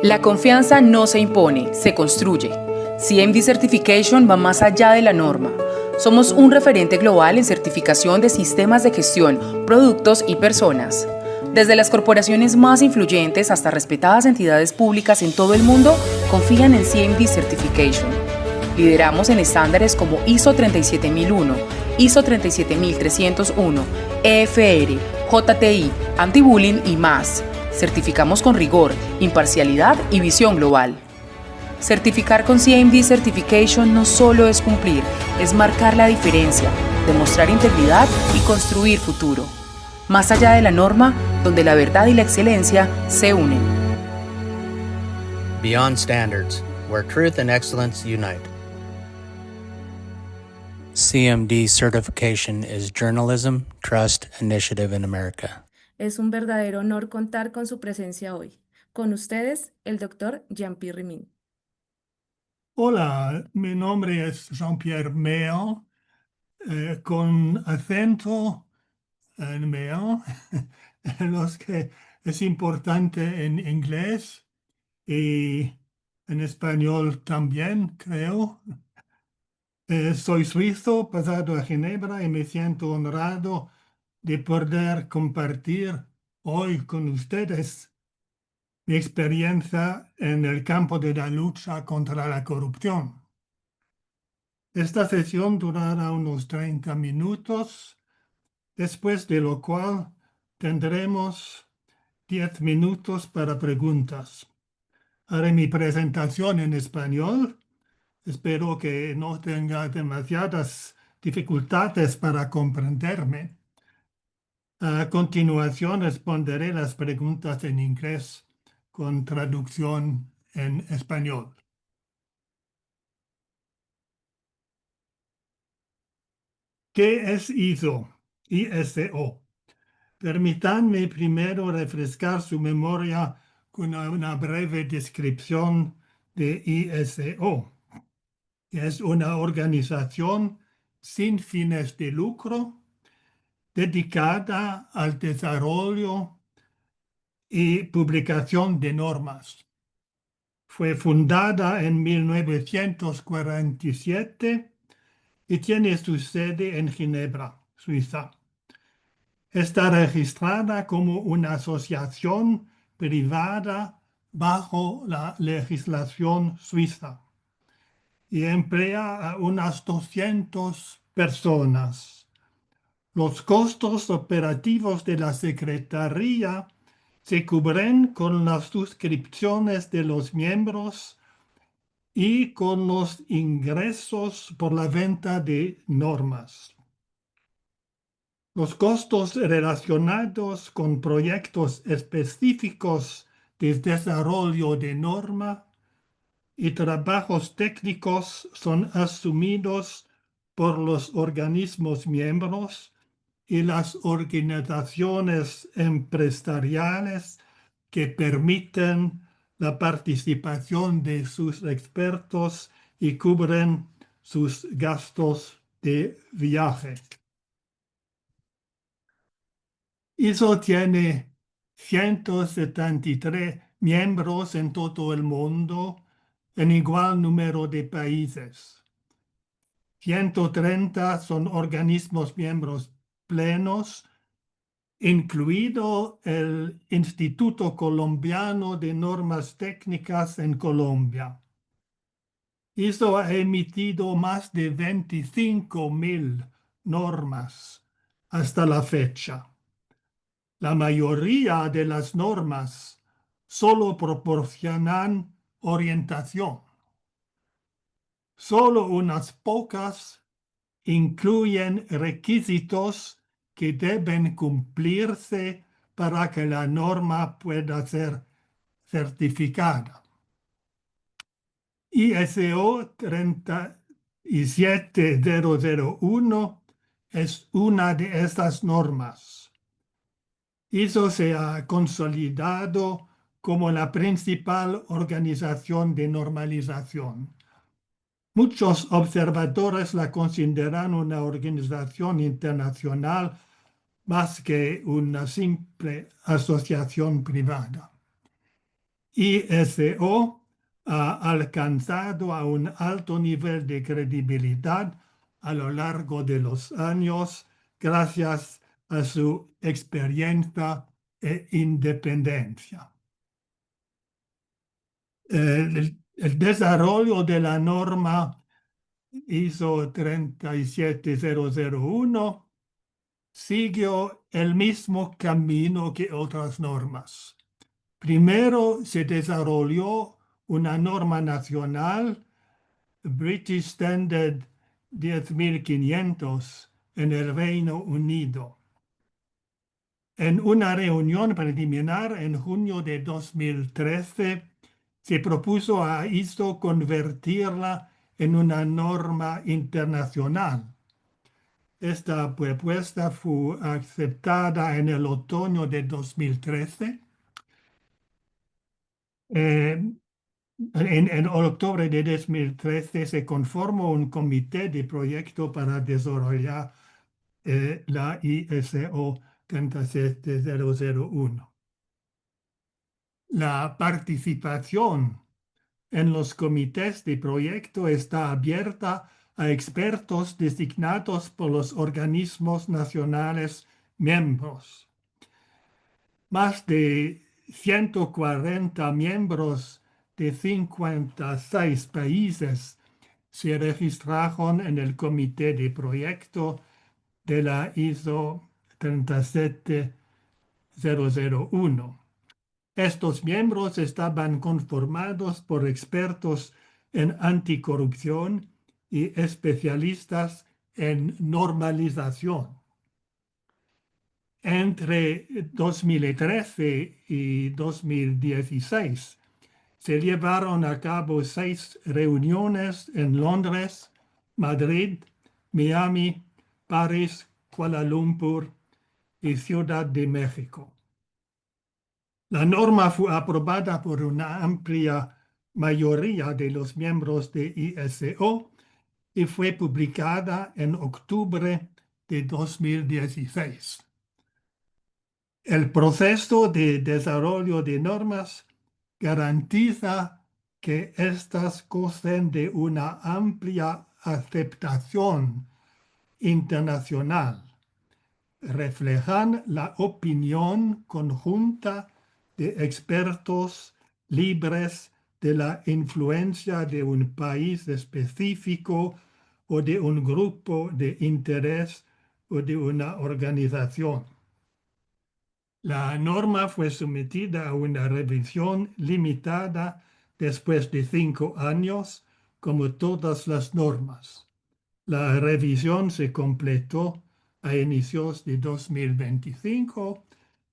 La confianza no se impone, se construye. CMD Certification va más allá de la norma. Somos un referente global en certificación de sistemas de gestión, productos y personas. Desde las corporaciones más influyentes hasta respetadas entidades públicas en todo el mundo confían en CMD Certification. Lideramos en estándares como ISO 37001, ISO 37301, EFR, JTI, Anti-Bullying y más. Certificamos con rigor, imparcialidad y visión global. Certificar con CMD Certification no solo es cumplir, es marcar la diferencia, demostrar integridad y construir futuro. Más allá de la norma, donde la verdad y la excelencia se unen. Beyond Standards, where truth and excellence unite. CMD certification is journalism, trust, initiative in America. Es un verdadero honor contar con su presencia hoy. Con ustedes, el doctor Jean-Pierre Rimin. Hola, mi nombre es Jean-Pierre Meo, con acento en Meo, en los que es importante en inglés y en español también, creo. Soy suizo, pasado a Ginebra y me siento honrado de poder compartir hoy con ustedes mi experiencia en el campo de la lucha contra la corrupción. Esta sesión durará unos 30 minutos, después de lo cual tendremos 10 minutos para preguntas. Haré mi presentación en español. Espero que no tenga demasiadas dificultades para comprenderme. A continuación responderé las preguntas en inglés con traducción en español. ¿Qué es ISO? ISO. Permítanme primero refrescar su memoria con una breve descripción de ISO. Es una organización sin fines de lucro dedicada al desarrollo y publicación de normas. Fue fundada en 1947 y tiene su sede en Ginebra, Suiza. Está registrada como una asociación privada bajo la legislación suiza y emplea a unas 200 personas. Los costos operativos de la Secretaría se cubren con las suscripciones de los miembros y con los ingresos por la venta de normas. Los costos relacionados con proyectos específicos de desarrollo de norma y trabajos técnicos son asumidos por los organismos miembros y las organizaciones empresariales que permiten la participación de sus expertos y cubren sus gastos de viaje. ISO tiene 173 miembros en todo el mundo, en igual número de países. 130 son organismos miembros plenos, incluido el Instituto Colombiano de Normas Técnicas en Colombia. ISO ha emitido más de 25.000 normas hasta la fecha. La mayoría de las normas solo proporcionan orientación. Solo unas pocas incluyen requisitos que deben cumplirse para que la norma pueda ser certificada. ISO 37001 es una de estas normas. ISO se ha consolidado como la principal organización de normalización. Muchos observadores la consideran una organización internacional más que una simple asociación privada. ISO ha alcanzado a un alto nivel de credibilidad a lo largo de los años gracias a su experiencia e independencia. El desarrollo de la norma ISO 37001 siguió el mismo camino que otras normas. Primero se desarrolló una norma nacional, British Standard 10500, en el Reino Unido. En una reunión preliminar en junio de 2013, se propuso a ISO convertirla en una norma internacional. Esta propuesta fue aceptada en el otoño de 2013. En octubre de 2013 se conformó un comité de proyecto para desarrollar la ISO 37001. La participación en los comités de proyecto está abierta a expertos designados por los organismos nacionales miembros. Más de 140 miembros de 56 países se registraron en el comité de proyecto de la ISO 37001. Estos miembros estaban conformados por expertos en anticorrupción y especialistas en normalización. Entre 2013 y 2016 se llevaron a cabo 6 reuniones en Londres, Madrid, Miami, París, Kuala Lumpur y Ciudad de México. La norma fue aprobada por una amplia mayoría de los miembros de ISO y fue publicada en octubre de 2016. El proceso de desarrollo de normas garantiza que éstas gocen de una amplia aceptación internacional. Reflejan la opinión conjunta de expertos libres de la influencia de un país específico o de un grupo de interés o de una organización. La norma fue sometida a una revisión limitada después de 5 años, como todas las normas. La revisión se completó a inicios de 2025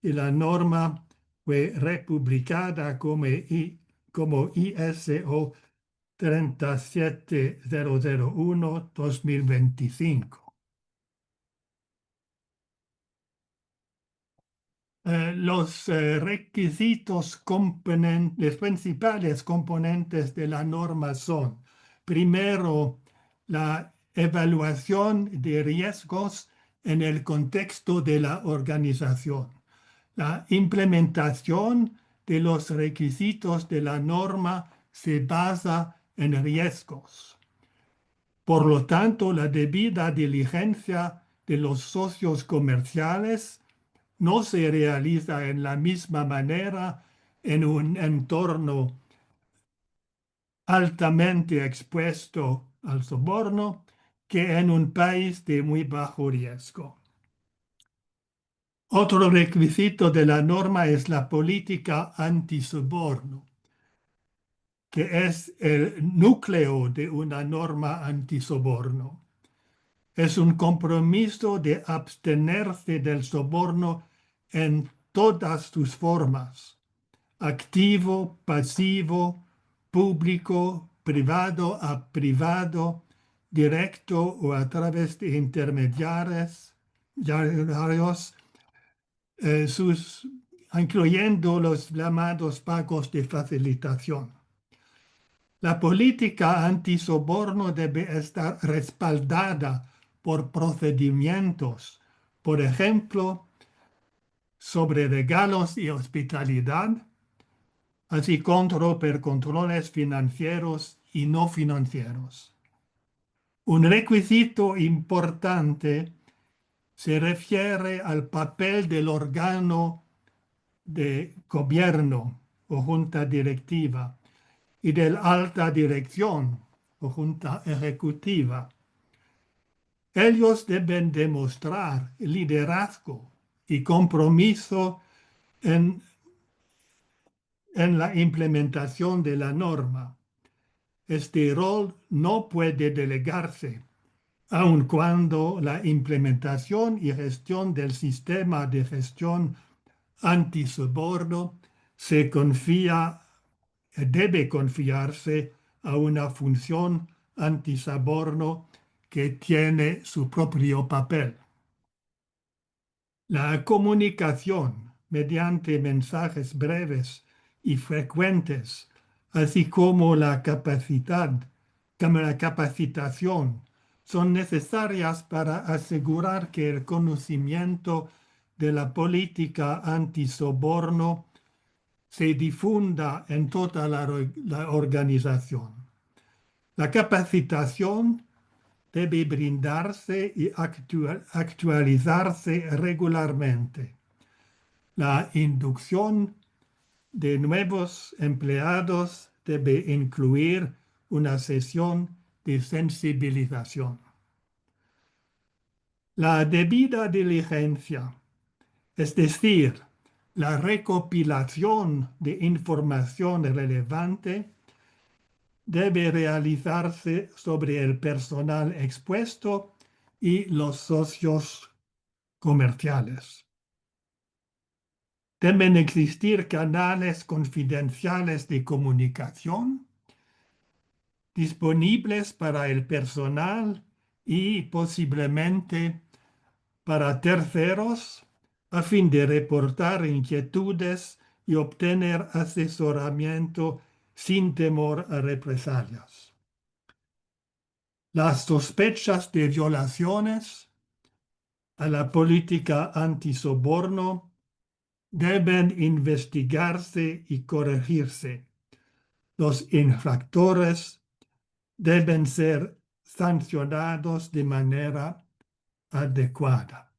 y la norma fue republicada como ISO 37001-2025. Los requisitos los principales componentes de la norma son, primero, la evaluación de riesgos en el contexto de la organización. La implementación de los requisitos de la norma se basa en riesgos. Por lo tanto, la debida diligencia de los socios comerciales no se realiza en la misma manera en un entorno altamente expuesto al soborno que en un país de muy bajo riesgo. Otro requisito de la norma es la política antisoborno, que es el núcleo de una norma antisoborno. Es un compromiso de abstenerse del soborno en todas sus formas: activo, pasivo, público, privado a privado, directo o a través de intermediarios, incluyendo los llamados pagos de facilitación. La política antisoborno debe estar respaldada por procedimientos, por ejemplo, sobre regalos y hospitalidad, así per controles financieros y no financieros. Un requisito importante se refiere al papel del órgano de gobierno o junta directiva y del alta dirección o junta ejecutiva. Ellos deben demostrar liderazgo y compromiso en la implementación de la norma. Este rol no puede delegarse, aun cuando la implementación y gestión del sistema de gestión antisoborno debe confiarse a una función antisoborno que tiene su propio papel. La comunicación mediante mensajes breves y frecuentes, así como la capacitación, son necesarias para asegurar que el conocimiento de la política antisoborno se difunda en toda la organización. La capacitación debe brindarse y actualizarse regularmente. La inducción de nuevos empleados debe incluir una sesión de sensibilización. La debida diligencia, es decir, la recopilación de información relevante, debe realizarse sobre el personal expuesto y los socios comerciales. Deben existir canales confidenciales de comunicación disponibles para el personal y posiblemente para terceros a fin de reportar inquietudes y obtener asesoramiento sin temor a represalias. Las sospechas de violaciones a la política antisoborno deben investigarse y corregirse. Los infractores deben ser sancionados de manera adecuada.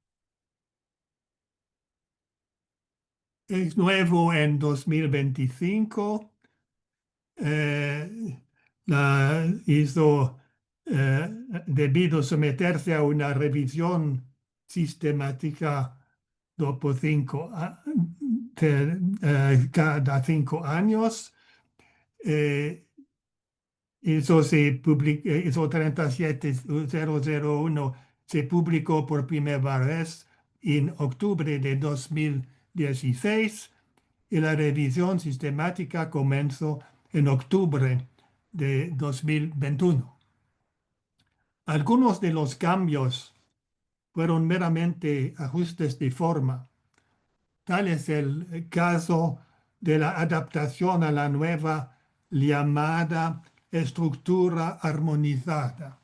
Es nuevo en 2025. Debido someterse a una revisión sistemática cada 5 años. Eso 37001 se publicó por primera vez en octubre de 2016 y la revisión sistemática comenzó en octubre de 2021. Algunos de los cambios fueron meramente ajustes de forma. Tal es el caso de la adaptación a la nueva llamada estructura armonizada.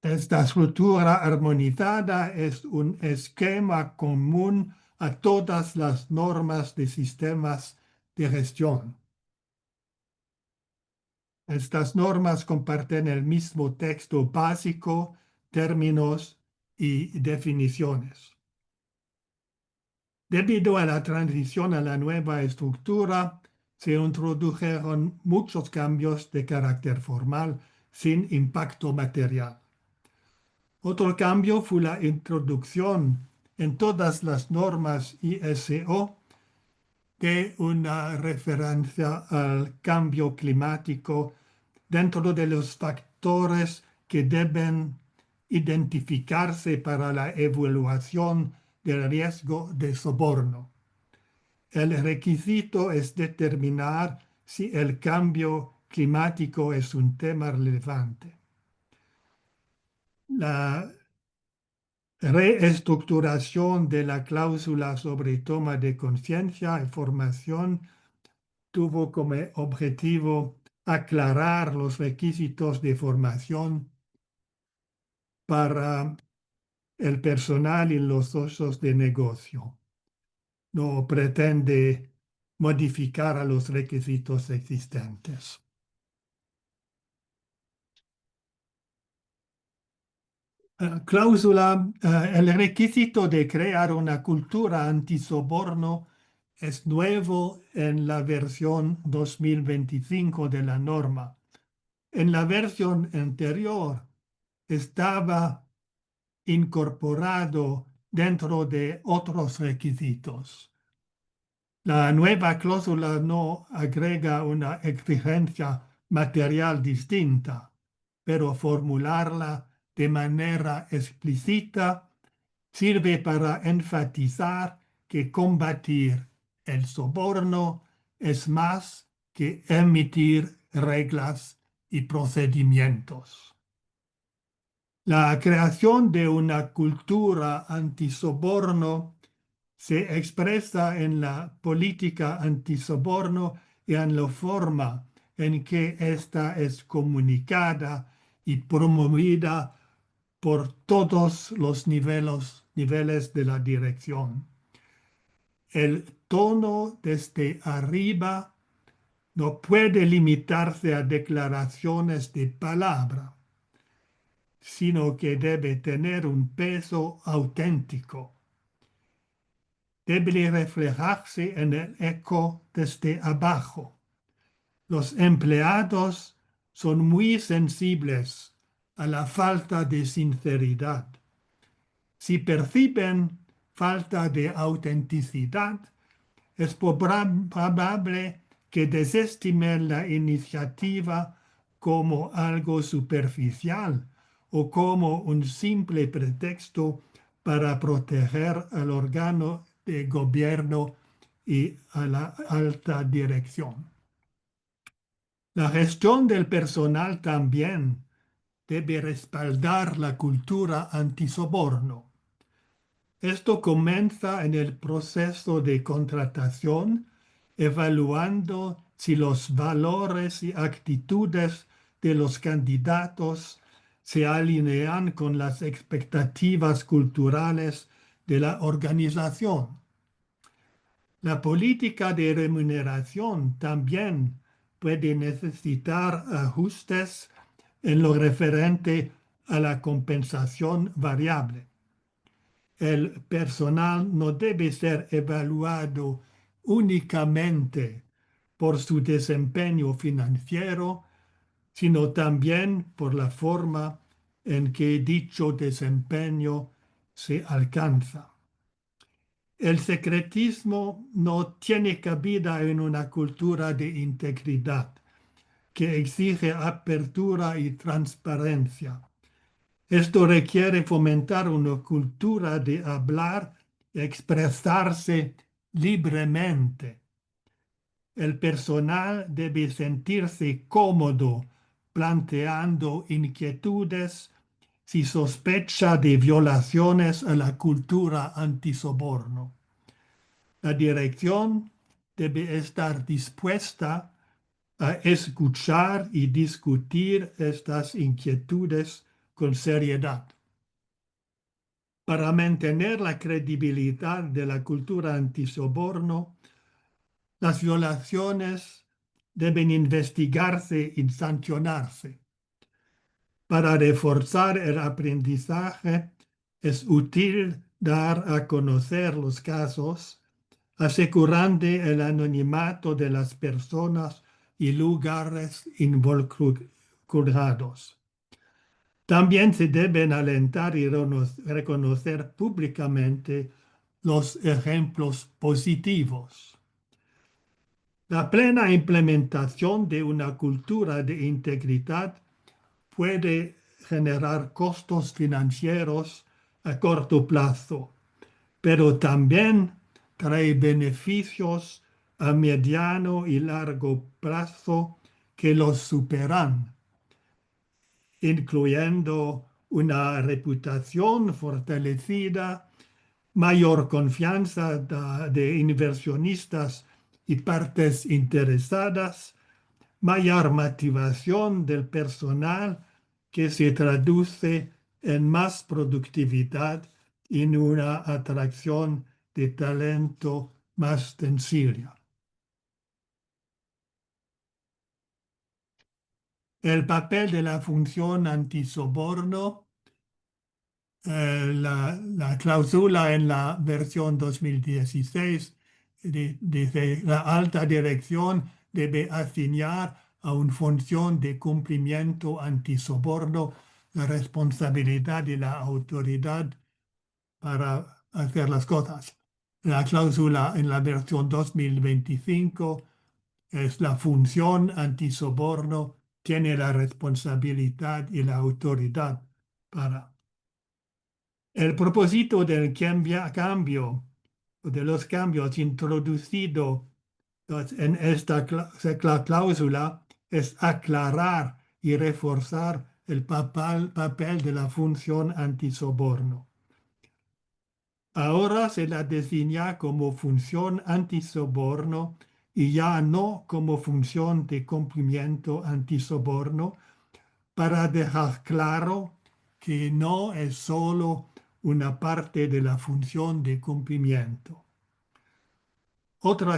Esta estructura armonizada es un esquema común a todas las normas de sistemas de gestión. Estas normas comparten el mismo texto básico, términos y definiciones. Debido a la transición a la nueva estructura, se introdujeron muchos cambios de carácter formal sin impacto material. Otro cambio fue la introducción en todas las normas ISO de una referencia al cambio climático dentro de los factores que deben identificarse para la evaluación del riesgo de soborno. El requisito es determinar si el cambio climático es un tema relevante. La reestructuración de la cláusula sobre toma de conciencia y formación tuvo como objetivo aclarar los requisitos de formación para el personal y los socios de negocio. No pretende modificar a los requisitos existentes. Cláusula, el requisito de crear una cultura antisoborno es nuevo en la versión 2025 de la norma. En la versión anterior estaba incorporado dentro de otros requisitos. La nueva cláusula no agrega una exigencia material distinta, pero formularla de manera explícita sirve para enfatizar que combatir el soborno es más que emitir reglas y procedimientos. La creación de una cultura antisoborno se expresa en la política antisoborno y en la forma en que ésta es comunicada y promovida por todos los niveles de la dirección. El tono desde arriba no puede limitarse a declaraciones de palabra, sino que debe tener un peso auténtico. Debe reflejarse en el eco desde abajo. Los empleados son muy sensibles a la falta de sinceridad. Si perciben falta de autenticidad, es probable que desestimen la iniciativa como algo superficial o como un simple pretexto para proteger al órgano de gobierno y a la alta dirección. La gestión del personal también debe respaldar la cultura antisoborno. Esto comienza en el proceso de contratación, evaluando si los valores y actitudes de los candidatos se alinean con las expectativas culturales de la organización. La política de remuneración también puede necesitar ajustes en lo referente a la compensación variable. El personal no debe ser evaluado únicamente por su desempeño financiero, sino también por la forma en que dicho desempeño se alcanza. El secretismo no tiene cabida en una cultura de integridad que exige apertura y transparencia. Esto requiere fomentar una cultura de hablar y expresarse libremente. El personal debe sentirse cómodo planteando inquietudes si sospecha de violaciones a la cultura antisoborno. La dirección debe estar dispuesta a escuchar y discutir estas inquietudes con seriedad. Para mantener la credibilidad de la cultura antisoborno, las violaciones deben investigarse y sancionarse. Para reforzar el aprendizaje, es útil dar a conocer los casos, asegurando el anonimato de las personas y lugares involucrados. También se deben alentar y reconocer públicamente los ejemplos positivos. La plena implementación de una cultura de integridad puede generar costos financieros a corto plazo, pero también trae beneficios a mediano y largo plazo que los superan, incluyendo una reputación fortalecida, mayor confianza de inversionistas y partes interesadas, mayor motivación del personal que se traduce en más productividad y en una atracción de talento más sencilla. El papel de la función antisoborno, la cláusula en la versión 2016 dice la alta dirección debe asignar a una función de cumplimiento antisoborno la responsabilidad de la autoridad para hacer las cosas. La cláusula en la versión 2025 es la función antisoborno tiene la responsabilidad y la autoridad para. El propósito del cambio, de los cambios introducidos en esta cláusula es aclarar y reforzar el papel de la función antisoborno. Ahora se la designa como función antisoborno y ya no como función de cumplimiento antisoborno para dejar claro que no es solo una parte de la función de cumplimiento. Otro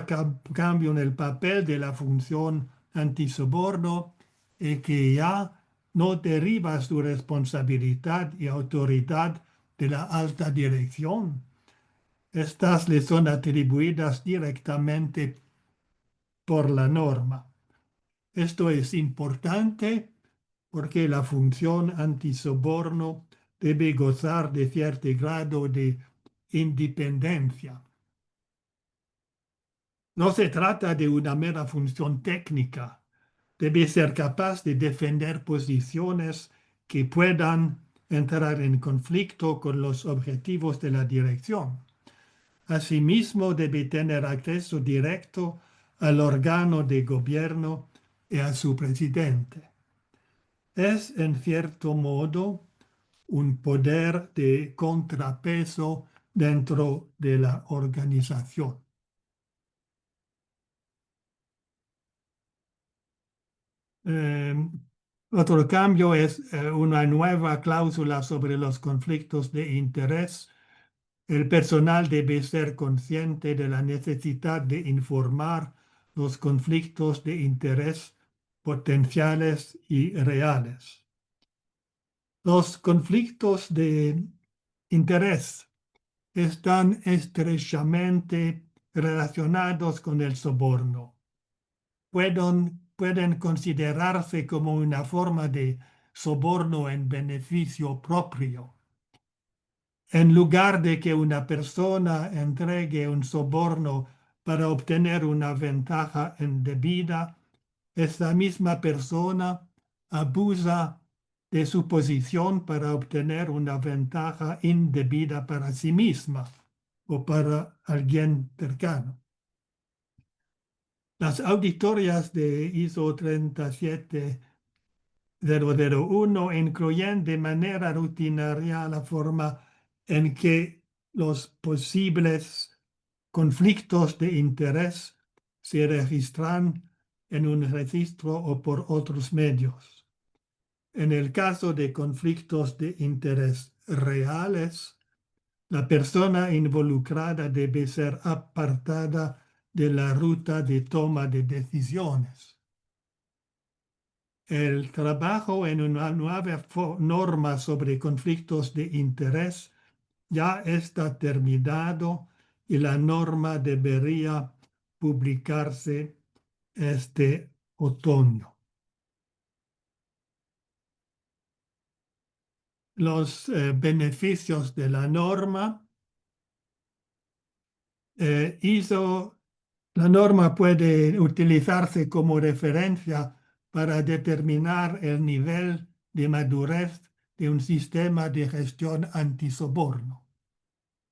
cambio en el papel de la función antisoborno es que ya no deriva su responsabilidad y autoridad de la alta dirección. Estas le son atribuidas directamente por la norma. Esto es importante porque la función antisoborno debe gozar de cierto grado de independencia. No se trata de una mera función técnica. Debe ser capaz de defender posiciones que puedan entrar en conflicto con los objetivos de la dirección. Asimismo, debe tener acceso directo al órgano de gobierno y a su presidente. Es, en cierto modo, un poder de contrapeso dentro de la organización. Otro cambio es una nueva cláusula sobre los conflictos de interés. El personal debe ser consciente de la necesidad de informar los conflictos de interés potenciales y reales. Los conflictos de interés están estrechamente relacionados con el soborno. Pueden considerarse como una forma de soborno en beneficio propio. En lugar de que una persona entregue un soborno para obtener una ventaja indebida, esta misma persona abusa de su posición para obtener una ventaja indebida para sí misma o para alguien cercano. Las auditorías de ISO 37001 incluyen de manera rutinaria la forma en que los posibles conflictos de interés se registran en un registro o por otros medios. En el caso de conflictos de interés reales, la persona involucrada debe ser apartada de la ruta de toma de decisiones. El trabajo en una nueva norma sobre conflictos de interés ya está terminado y la norma debería publicarse este otoño. Los beneficios de la norma. La norma puede utilizarse como referencia para determinar el nivel de madurez de un sistema de gestión antisoborno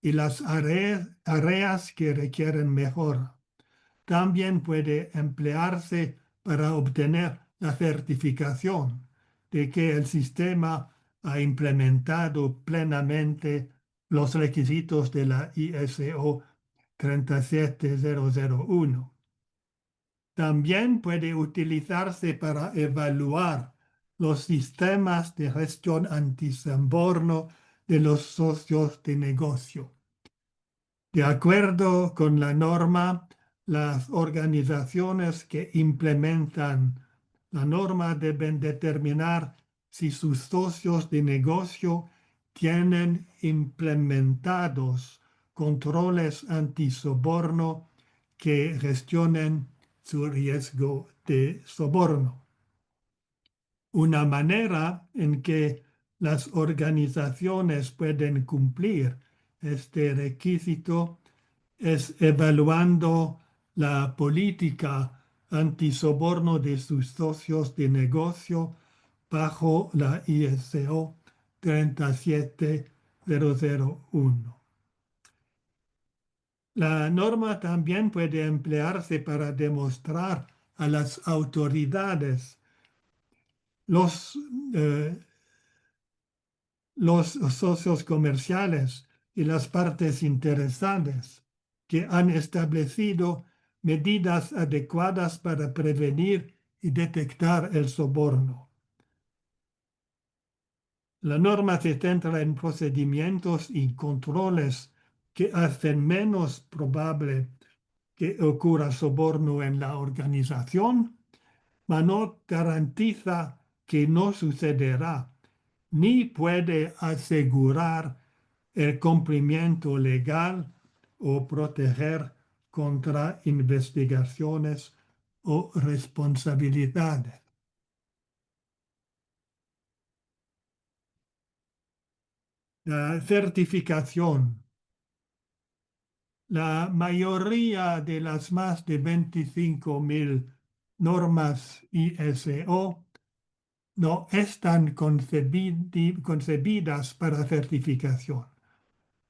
y las áreas que requieren mejora. También puede emplearse para obtener la certificación de que el sistema ha implementado plenamente los requisitos de la ISO 37001. También puede utilizarse para evaluar los sistemas de gestión antisoborno de los socios de negocio. De acuerdo con la norma, las organizaciones que implementan La norma deben determinar si sus socios de negocio tienen implementados controles antisoborno que gestionen su riesgo de soborno. Una manera en que las organizaciones pueden cumplir este requisito es evaluando la política antisoborno de sus socios de negocio bajo la ISO 37001. La norma también puede emplearse para demostrar a las autoridades los los socios comerciales y las partes interesadas que han establecido medidas adecuadas para prevenir y detectar el soborno. La norma se centra en procedimientos y controles que hacen menos probable que ocurra soborno en la organización, pero no garantiza que no sucederá ni puede asegurar el cumplimiento legal o proteger contra investigaciones o responsabilidades. La certificación. La mayoría de las más de 25.000 normas ISO no están concebidas para certificación.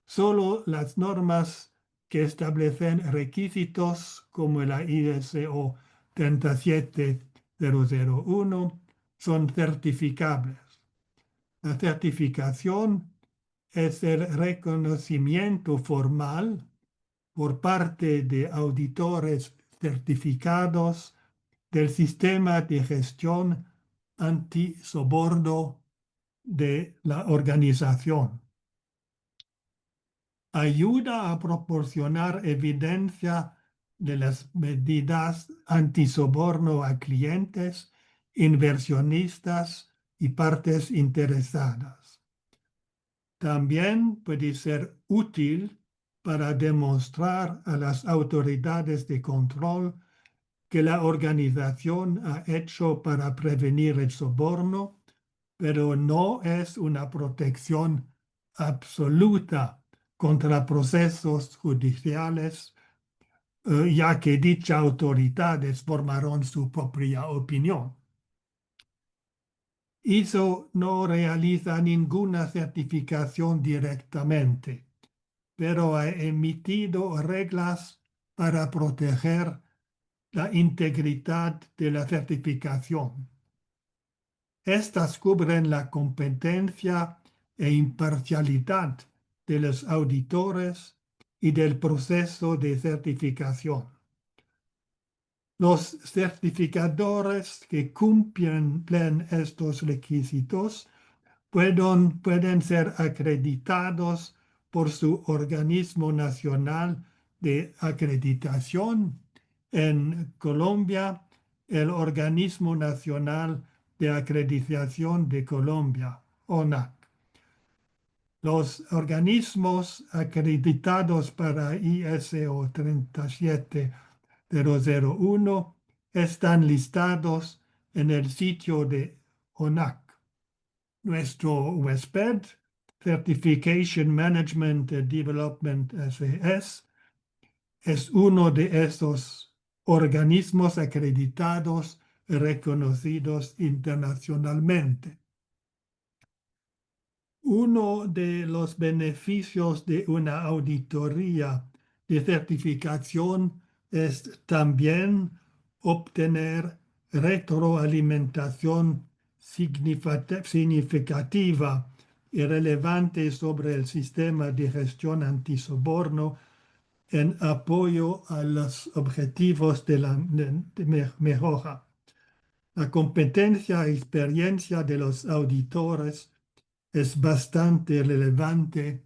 Solo las normas que establecen requisitos como la ISO 37001 son certificables. La certificación es el reconocimiento formal por parte de auditores certificados del sistema de gestión antisoborno de la organización. Ayuda a proporcionar evidencia de las medidas antisoborno a clientes, inversionistas y partes interesadas. También puede ser útil para demostrar a las autoridades de control que la organización ha hecho para prevenir el soborno, pero no es una protección absoluta contra procesos judiciales, ya que dichas autoridades formaron su propia opinión. ISO no realiza ninguna certificación directamente, pero ha emitido reglas para proteger la integridad de la certificación. Estas cubren la competencia e imparcialidad de los auditores y del proceso de certificación. Los certificadores que cumplen estos requisitos pueden ser acreditados por su organismo nacional de acreditación. En Colombia, el Organismo Nacional de Acreditación de Colombia, ONAC. Los organismos acreditados para ISO 37001 están listados en el sitio de ONAC. Nuestro huésped, Certification Management Development SAS, es uno de esos organismos acreditados y reconocidos internacionalmente. Uno de los beneficios de una auditoría de certificación es también obtener retroalimentación significativa y relevante sobre el sistema de gestión antisoborno en apoyo a los objetivos de la mejora. La competencia y experiencia de los auditores es bastante relevante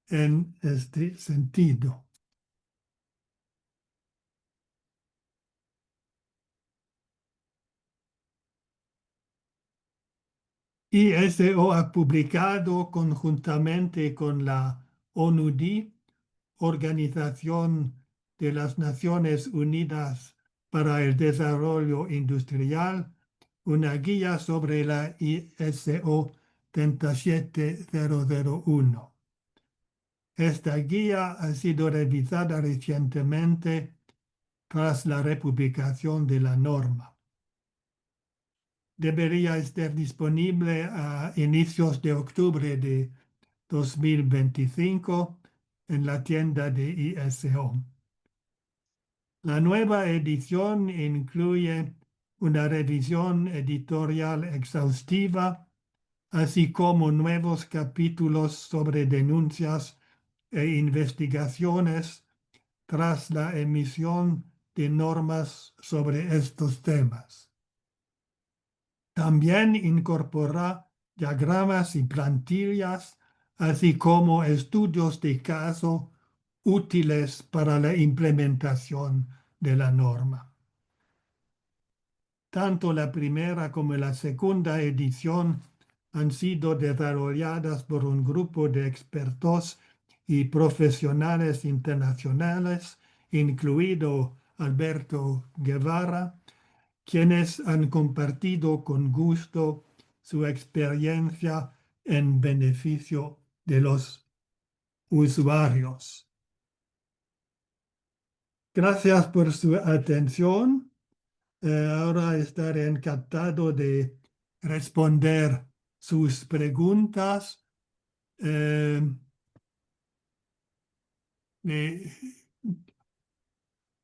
en este sentido. ISO ha publicado conjuntamente con la ONUDI, Organización de las Naciones Unidas para el Desarrollo Industrial, una guía sobre la ISO 37001. Esta guía ha sido revisada recientemente tras la republicación de la norma. Debería estar disponible a inicios de octubre de 2025 en la tienda de ISO. La nueva edición incluye una revisión editorial exhaustiva, así como nuevos capítulos sobre denuncias e investigaciones tras la emisión de normas sobre estos temas. También incorpora diagramas y plantillas, así como estudios de caso útiles para la implementación de la norma. Tanto la primera como la segunda edición han sido desarrolladas por un grupo de expertos y profesionales internacionales, incluido Alberto Guevara, quienes han compartido con gusto su experiencia en beneficio de los usuarios. Gracias por su atención. Ahora estaré encantado de responder sus preguntas.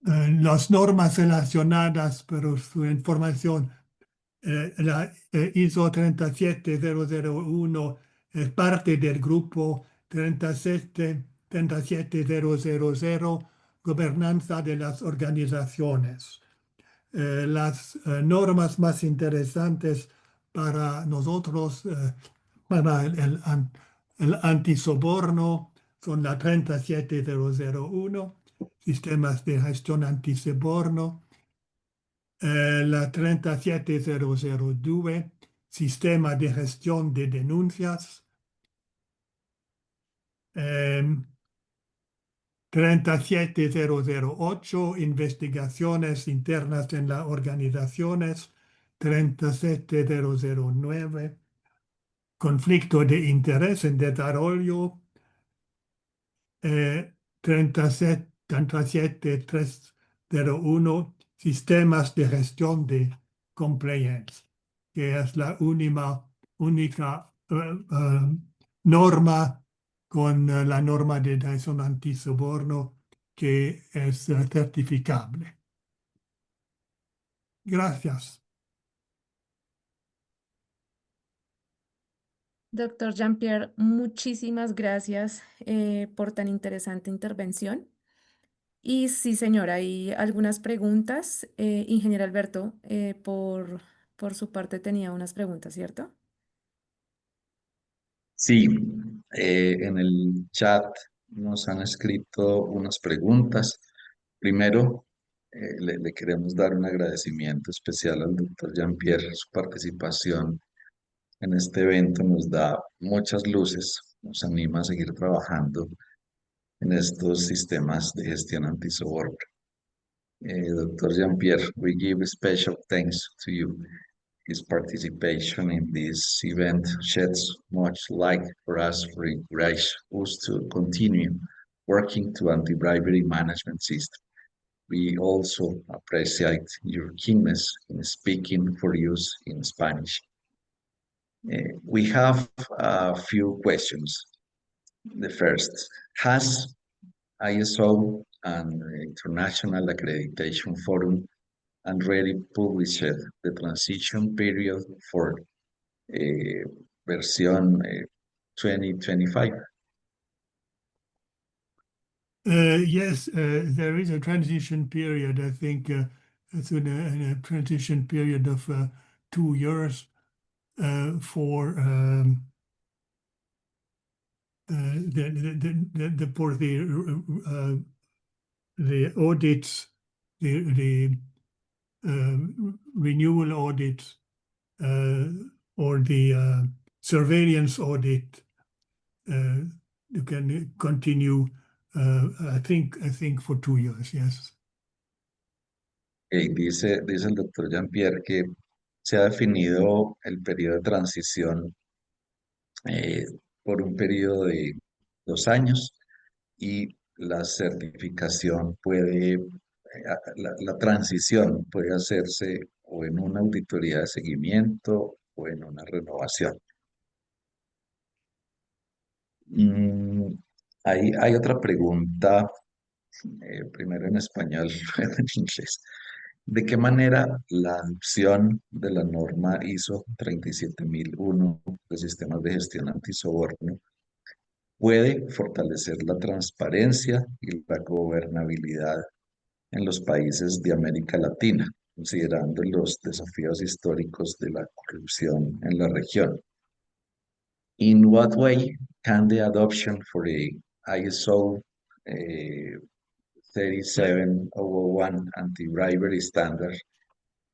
Las normas relacionadas, pero su información, la ISO 37001 es parte del grupo 37000, gobernanza de las organizaciones. Las normas más interesantes para nosotros, para el antisoborno, son la 37001, sistemas de gestión antisoborno, la 37002, sistema de gestión de denuncias, 37008, investigaciones internas en las organizaciones, 37009, conflicto de interés en desarrollo, 37301, sistemas de gestión de compliance, que es la única norma con la norma de gestión antisoborno que es certificable. Gracias. Doctor Jean-Pierre, muchísimas gracias por tan interesante intervención. Y sí, señora, hay algunas preguntas. Ingeniero Alberto, por su parte tenía unas preguntas, ¿cierto? Sí, en el chat nos han escrito unas preguntas. Primero, le queremos dar un agradecimiento especial al doctor Jean-Pierre. Su participación en este evento nos da muchas luces, nos anima a seguir trabajando en estos sistemas de gestión antisoborno. Dr. Jean-Pierre, we give special thanks to you. His participation in this event sheds much light for us to encourage us to continue working to anti-bribery management system. We also appreciate your keenness in speaking for use in Spanish. We have a few questions. The first, has ISO and International Accreditation Forum already published the transition period for version 2025? Yes, there is a transition period. I think it's in a transition period of 2 years for the audits, the renewal audits, or the surveillance audit, you can continue, I think for 2 years, yes. Dice el doctor Jean-Pierre que se ha definido el periodo de transición eh, por un periodo de 2 años y la certificación la transición puede hacerse o en una auditoría de seguimiento o en una renovación. Mm, hay otra pregunta, primero en español, luego en inglés. ¿De qué manera la adopción de la norma ISO 37001 de sistemas de gestión antisoborno puede fortalecer la transparencia y la gobernabilidad en los países de América Latina, considerando los desafíos históricos de la corrupción en la región? In what way can the adoption for the ISO 37001 anti-bribery standard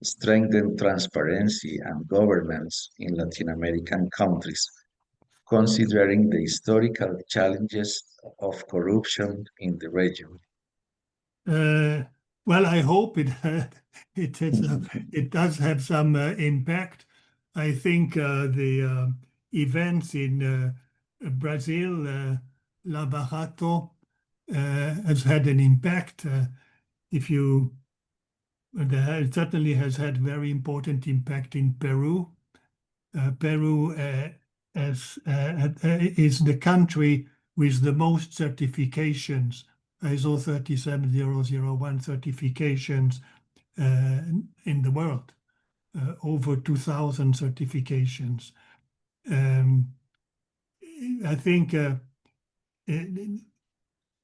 strengthen transparency and governance in Latin American countries, considering the historical challenges of corruption in the region? Well, I hope it does have some impact. I think the events in Brazil, Lava Jato, has had an impact. It certainly has had very important impact in Peru. Peru is the country with the most certifications, ISO 37001 certifications in the world, over 2,000 certifications. I think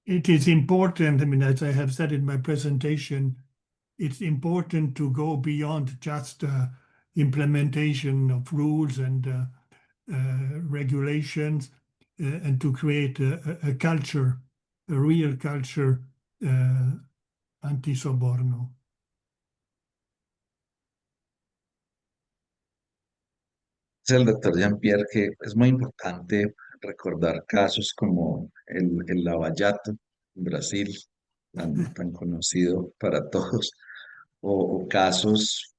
it is important, I mean, as I have said in my presentation, it's important to go beyond just implementation of rules and regulations and to create a culture, a real culture anti-soborno. Dice el doctor Jean-Pierre que es muy importante recordar casos como el Lavallato en Brasil, tan conocido para todos, o casos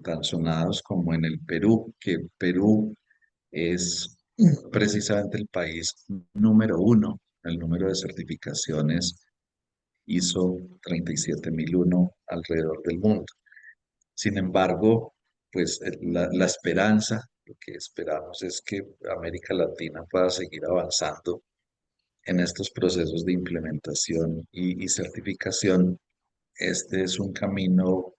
tan sonados como en el Perú, que Perú es precisamente el país número 1, el número de certificaciones ISO 37001 alrededor del mundo. Sin embargo, pues la esperanza, lo que esperamos es que América Latina pueda seguir avanzando en estos procesos de implementación y certificación. Este es un camino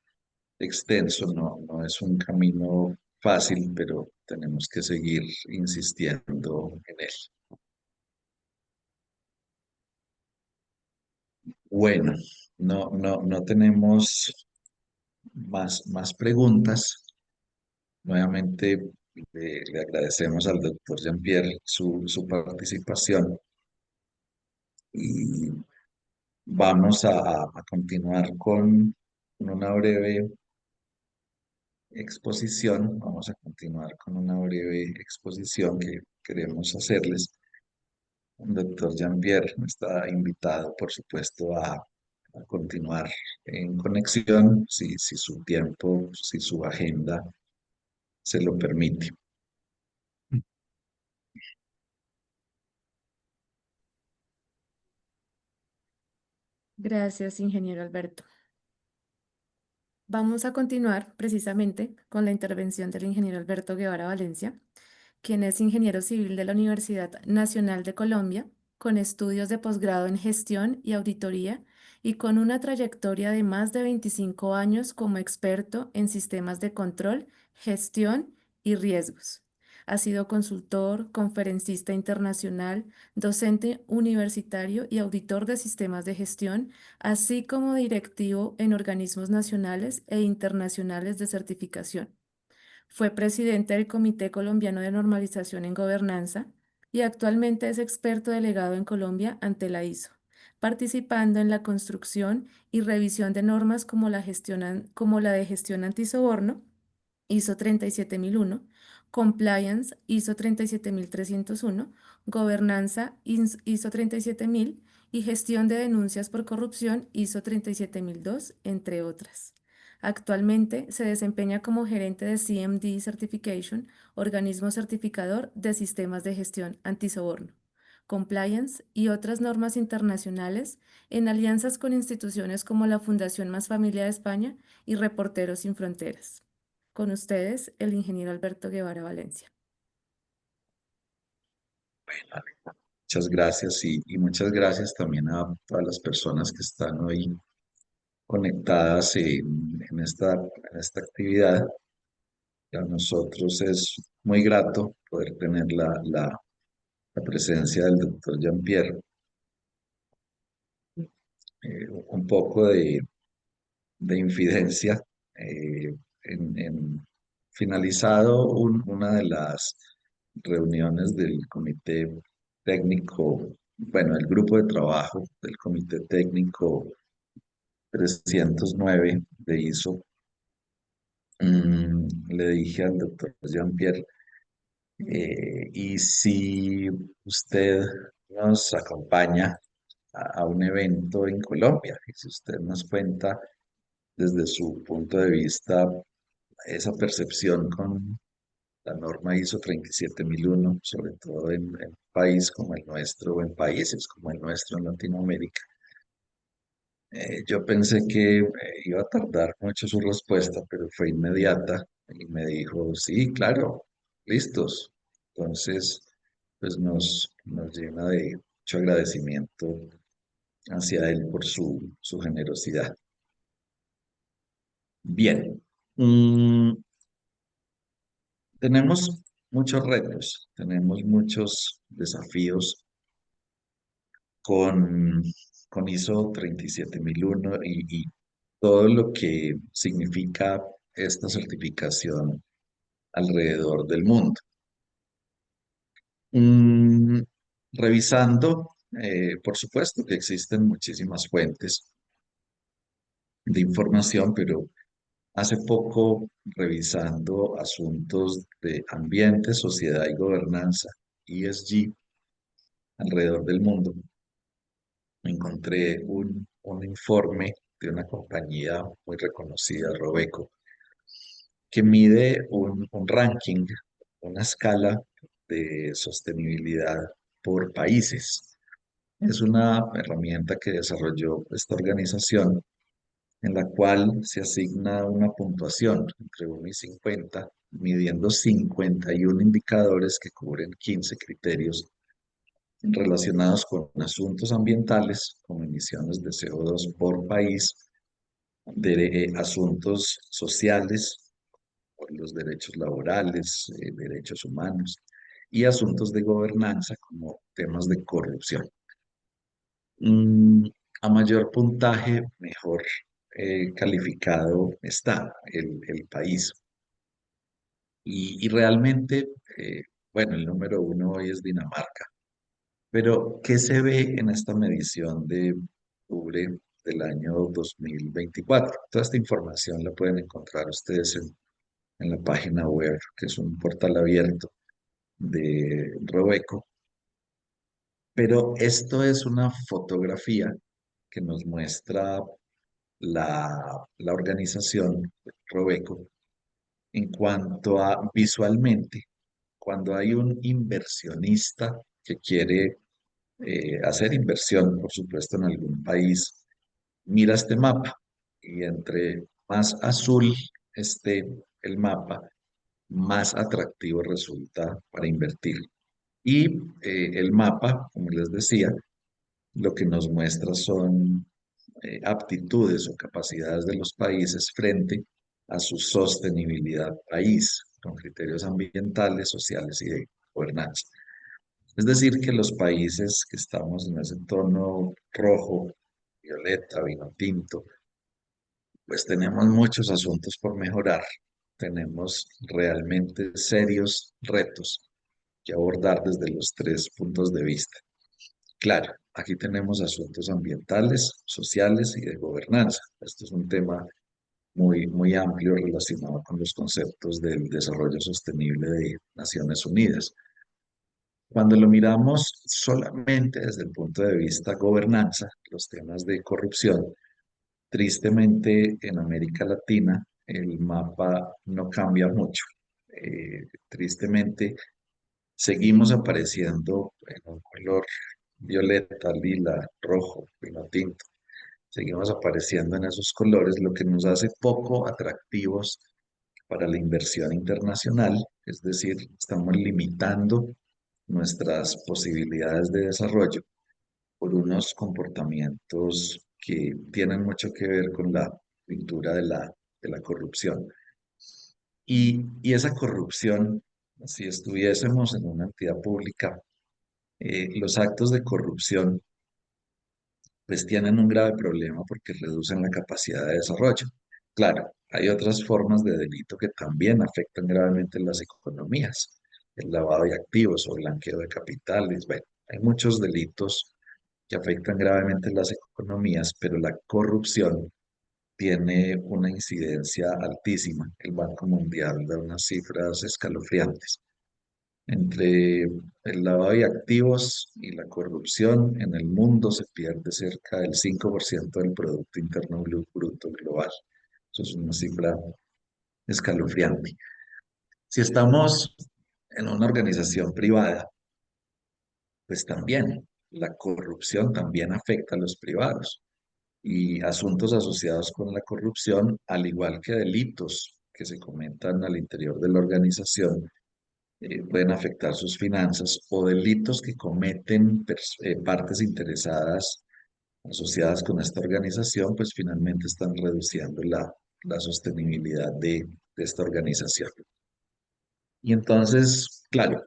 extenso, no es un camino fácil, pero tenemos que seguir insistiendo en él. Bueno, no tenemos más preguntas. Nuevamente le agradecemos al doctor Jean-Pierre su participación y vamos a continuar con una breve exposición. Vamos a continuar con una breve exposición que queremos hacerles. El doctor Jean-Pierre está invitado, por supuesto, a continuar en conexión si su tiempo, si su agenda se lo permite. Gracias, ingeniero Alberto. Vamos a continuar precisamente con la intervención del ingeniero Alberto Guevara Valencia, quien es ingeniero civil de la Universidad Nacional de Colombia, con estudios de posgrado en gestión y auditoría y con una trayectoria de más de 25 años como experto en sistemas de control, gestión y riesgos. Ha sido consultor, conferencista internacional, docente universitario y auditor de sistemas de gestión, así como directivo en organismos nacionales e internacionales de certificación. Fue presidente del Comité Colombiano de Normalización en Gobernanza y actualmente es experto delegado en Colombia ante la ISO, participando en la construcción y revisión de normas como la de gestión antisoborno, ISO 37001, Compliance ISO 37301, Gobernanza ISO 37000 y Gestión de Denuncias por Corrupción ISO 37002, entre otras. Actualmente se desempeña como gerente de CMD Certification, organismo certificador de sistemas de gestión antisoborno, compliance y otras normas internacionales en alianzas con instituciones como la Fundación Más Familia de España y Reporteros Sin Fronteras. Con ustedes, el ingeniero Alberto Guevara Valencia. Muchas gracias y muchas gracias también a todas las personas que están hoy conectadas en esta actividad. Para nosotros es muy grato poder tener la presencia del doctor Jean-Pierre. Un poco de infidencia. Finalizado una de las reuniones del comité técnico, bueno, el grupo de trabajo del comité técnico 309 de ISO, le dije al doctor Jean-Pierre, y si usted nos acompaña a un evento en Colombia, y si usted nos cuenta desde su punto de vista esa percepción con la norma ISO 37001, sobre todo en un país como el nuestro, o en países como el nuestro en Latinoamérica. Yo pensé que iba a tardar mucho su respuesta, pero fue inmediata y me dijo, sí, claro, listos. Entonces, pues nos llena de mucho agradecimiento hacia él por su generosidad. Bien, tenemos muchos retos, tenemos muchos desafíos con, con ISO 37001 y todo lo que significa esta certificación alrededor del mundo. Mm, Revisando, por supuesto que existen muchísimas fuentes de información, pero hace poco, revisando asuntos de ambiente, sociedad y gobernanza, ESG, alrededor del mundo, encontré un informe de una compañía muy reconocida, Robeco, que mide un ranking, una escala de sostenibilidad por países. Es una herramienta que desarrolló esta organización en la cual se asigna una puntuación entre 1 y 50, midiendo 51 indicadores que cubren 15 criterios relacionados con asuntos ambientales, como emisiones de CO2 por país, de asuntos sociales, por los derechos laborales, derechos humanos, y asuntos de gobernanza, como temas de corrupción. Mm, a mayor puntaje, mejor calificado está el país. Y realmente, bueno, el número uno hoy es Dinamarca. Pero, ¿qué se ve en esta medición de octubre del año 2024? Toda esta información la pueden encontrar ustedes en la página web, que es un portal abierto de Robeco. Pero esto es una fotografía que nos muestra la organización Robeco en cuanto a visualmente, cuando hay un inversionista que quiere hacer inversión, por supuesto, en algún país, mira este mapa y entre más azul esté el mapa, más atractivo resulta para invertir. Y el mapa, como les decía, lo que nos muestra son aptitudes o capacidades de los países frente a su sostenibilidad país, con criterios ambientales, sociales y de gobernanza. Es decir, que los países que estamos en ese tono rojo, violeta, vino tinto, pues tenemos muchos asuntos por mejorar. Tenemos realmente serios retos que abordar desde los tres puntos de vista. Claro, aquí tenemos asuntos ambientales, sociales y de gobernanza. Esto es un tema muy amplio relacionado con los conceptos del desarrollo sostenible de Naciones Unidas. Cuando lo miramos solamente desde el punto de vista gobernanza, los temas de corrupción, tristemente en América Latina el mapa no cambia mucho. Tristemente seguimos apareciendo en un color violeta, lila, rojo, vino tinto. Seguimos apareciendo en esos colores, lo que nos hace poco atractivos para la inversión internacional, es decir, estamos limitando nuestras posibilidades de desarrollo por unos comportamientos que tienen mucho que ver con la cultura de la corrupción. Y esa corrupción, si estuviésemos en una entidad pública, los actos de corrupción pues tienen un grave problema porque reducen la capacidad de desarrollo. Claro, hay otras formas de delito que también afectan gravemente las economías, el lavado de activos o blanqueo de capitales. Bueno, hay muchos delitos que afectan gravemente las economías, pero la corrupción tiene una incidencia altísima. El Banco Mundial da unas cifras escalofriantes. Entre el lavado de activos y la corrupción en el mundo se pierde cerca del 5% del Producto Interno Bruto global. Eso es una cifra escalofriante. Si estamos en una organización privada, pues también la corrupción también afecta a los privados y asuntos asociados con la corrupción, al igual que delitos que se cometan al interior de la organización, pueden afectar sus finanzas o delitos que cometen partes interesadas asociadas con esta organización, pues finalmente están reduciendo la sostenibilidad de esta organización. Y entonces, claro,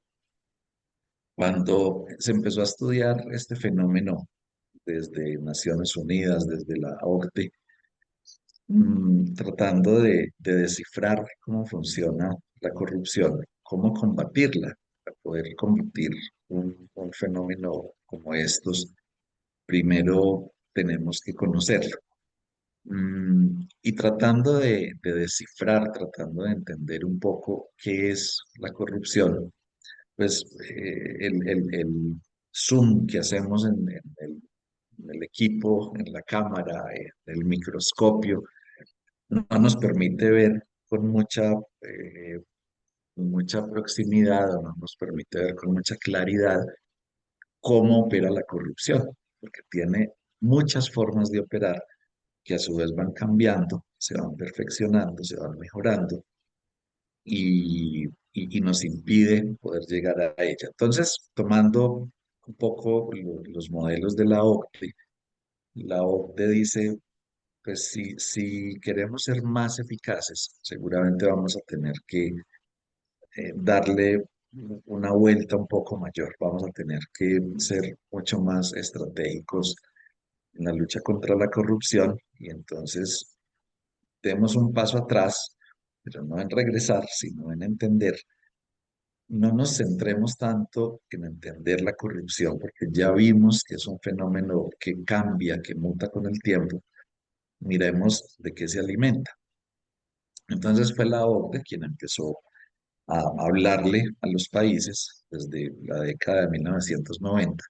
cuando se empezó a estudiar este fenómeno desde Naciones Unidas, desde la OCDE, tratando de descifrar cómo funciona la corrupción, cómo combatirla, para poder combatir un fenómeno como estos, primero tenemos que conocerlo. Y tratando de descifrar, tratando de entender un poco qué es la corrupción, pues el zoom que hacemos en el equipo, en la cámara, en el microscopio, no nos permite ver con mucha proximidad o no nos permite ver con mucha claridad cómo opera la corrupción, porque tiene muchas formas de operar que a su vez van cambiando, se van perfeccionando, se van mejorando y nos impide poder llegar a ella. Entonces, tomando un poco los modelos de la OCDE dice, pues si queremos ser más eficaces, seguramente vamos a tener que darle una vuelta un poco mayor. Vamos a tener que ser mucho más estratégicos en la lucha contra la corrupción y entonces demos un paso atrás, pero no en regresar, sino en entender. No nos centremos tanto en entender la corrupción, porque ya vimos que es un fenómeno que cambia, que muta con el tiempo. Miremos de qué se alimenta. Entonces fue la OCDE quien empezó a hablarle a los países desde la década de 1990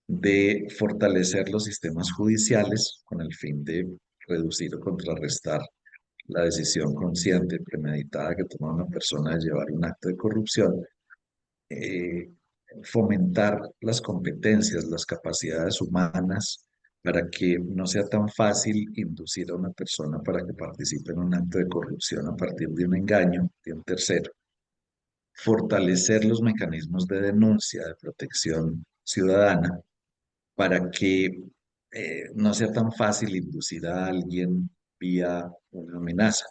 de fortalecer los sistemas judiciales con el fin de reducir o contrarrestar la decisión consciente, premeditada que toma una persona de llevar un acto de corrupción, eh, fomentar las competencias, las capacidades humanas para que no sea tan fácil inducir a una persona para que participe en un acto de corrupción a partir de un engaño de un tercero, fortalecer los mecanismos de denuncia, de protección ciudadana, para que no sea tan fácil inducir a alguien vía una amenaza.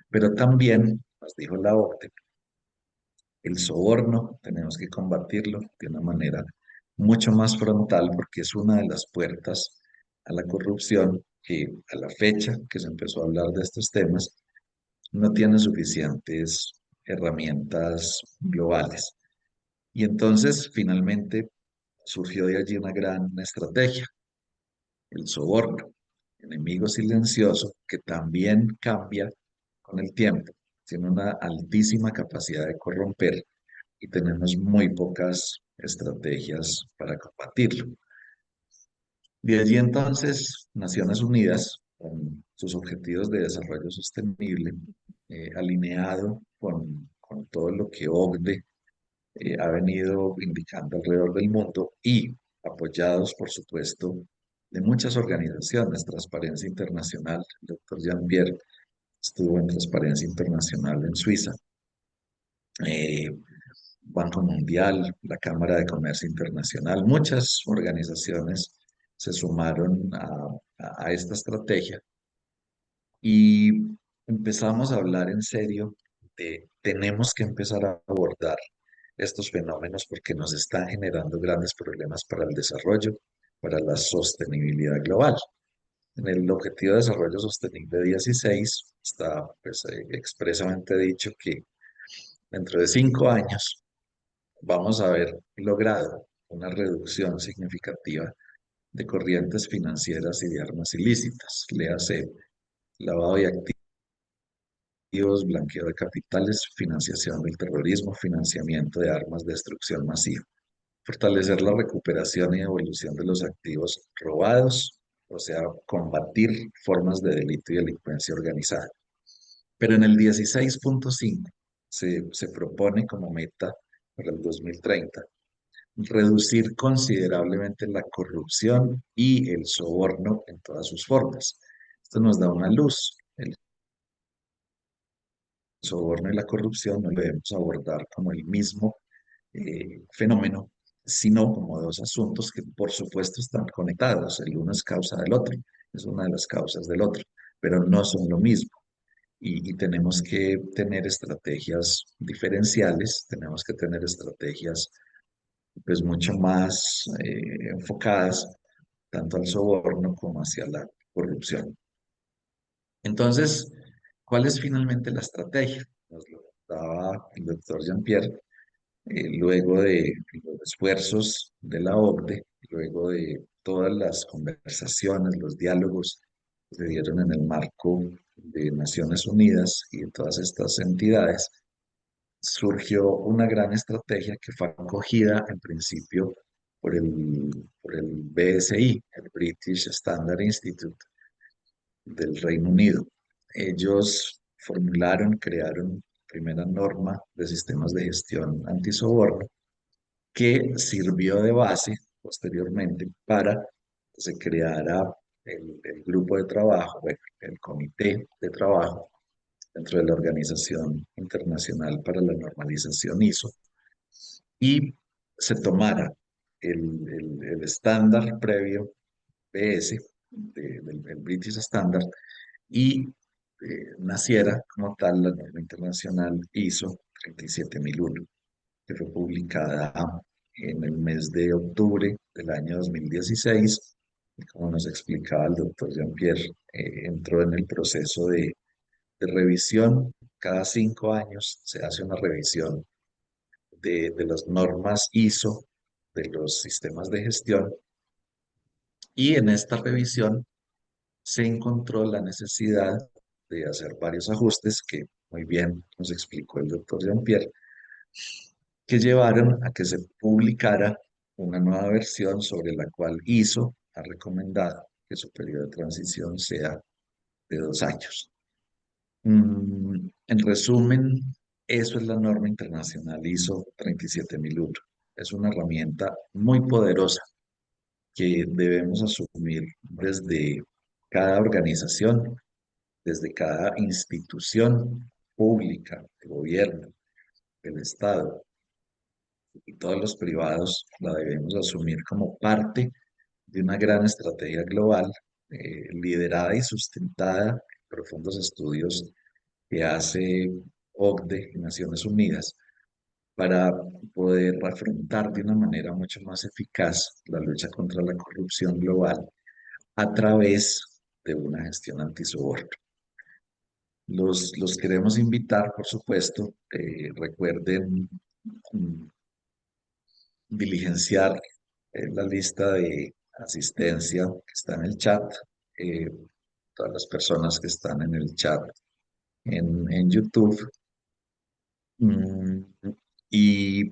Pero también, nos dijo la OCDE, el soborno tenemos que combatirlo de una manera mucho más frontal porque es una de las puertas a la corrupción que a la fecha que se empezó a hablar de estos temas no tiene suficientes herramientas globales. Y entonces finalmente surgió de allí una gran estrategia, el soborno. enemigo silencioso que también cambia con el tiempo. Tiene una altísima capacidad de corromper y tenemos muy pocas estrategias para combatirlo. De allí entonces, Naciones Unidas, con sus objetivos de desarrollo sostenible, alineado con todo lo que OCDE ha venido indicando alrededor del mundo y apoyados, por supuesto, de muchas organizaciones, Transparencia Internacional, el doctor Jean-Pierre estuvo en Transparencia Internacional en Suiza, eh, Banco Mundial, la Cámara de Comercio Internacional, muchas organizaciones se sumaron a esta estrategia y empezamos a hablar en serio de tenemos que empezar a abordar estos fenómenos porque nos están generando grandes problemas para el desarrollo, para la sostenibilidad global. En el Objetivo de Desarrollo Sostenible 16 está pues, expresamente dicho que dentro de 5 años vamos a haber logrado una reducción significativa de corrientes financieras y de armas ilícitas, léase lavado de activos, blanqueo de capitales, financiación del terrorismo, financiamiento de armas, destrucción masiva. Fortalecer la recuperación y evolución de los activos robados, o sea, combatir formas de delito y delincuencia organizada. Pero en el 16.5 se propone como meta para el 2030 reducir considerablemente la corrupción y el soborno en todas sus formas. Esto nos da una luz. El soborno y la corrupción no lo debemos abordar como el mismo fenómeno, sino como dos asuntos que por supuesto están conectados. El uno es causa del otro, es una de las causas del otro, pero no son lo mismo. Y tenemos que tener estrategias diferenciales, tenemos que tener estrategias pues mucho más enfocadas tanto al soborno como hacia la corrupción. Entonces, ¿cuál es finalmente la estrategia? Nos lo daba el doctor Jean-Pierre, luego de los esfuerzos de la OCDE, luego de todas las conversaciones, los diálogos que se dieron en el marco de Naciones Unidas y de todas estas entidades, surgió una gran estrategia que fue acogida en principio por el BSI, el British Standard Institute del Reino Unido. Ellos formularon, crearon primera norma de sistemas de gestión antisoborno que sirvió de base posteriormente para que se creara el grupo de trabajo, bueno, el comité de trabajo dentro de la Organización Internacional para la Normalización ISO y se tomara el estándar previo BS del British Standard y naciera como tal la norma internacional ISO 37001, que fue publicada en el mes de octubre del año 2016. Y como nos explicaba el doctor Jean-Pierre, entró en el proceso de revisión. Cada 5 años se hace una revisión de las normas ISO de los sistemas de gestión y en esta revisión se encontró la necesidad de hacer varios ajustes que muy bien nos explicó el doctor Jean-Pierre, que llevaron a que se publicara una nueva versión sobre la cual ISO ha recomendado que su periodo de transición sea de 2 años. En resumen, eso es la norma internacional ISO 37001. Es una herramienta muy poderosa que debemos asumir desde cada organización, desde cada institución pública, de gobierno, del Estado y todos los privados la debemos asumir como parte de una gran estrategia global liderada y sustentada en profundos estudios que hace OCDE y Naciones Unidas para poder afrontar de una manera mucho más eficaz la lucha contra la corrupción global a través de una gestión antisoborno. Los queremos invitar, por supuesto, recuerden diligenciar la lista de asistencia que está en el chat. todas las personas que están en el chat en YouTube. Mm, y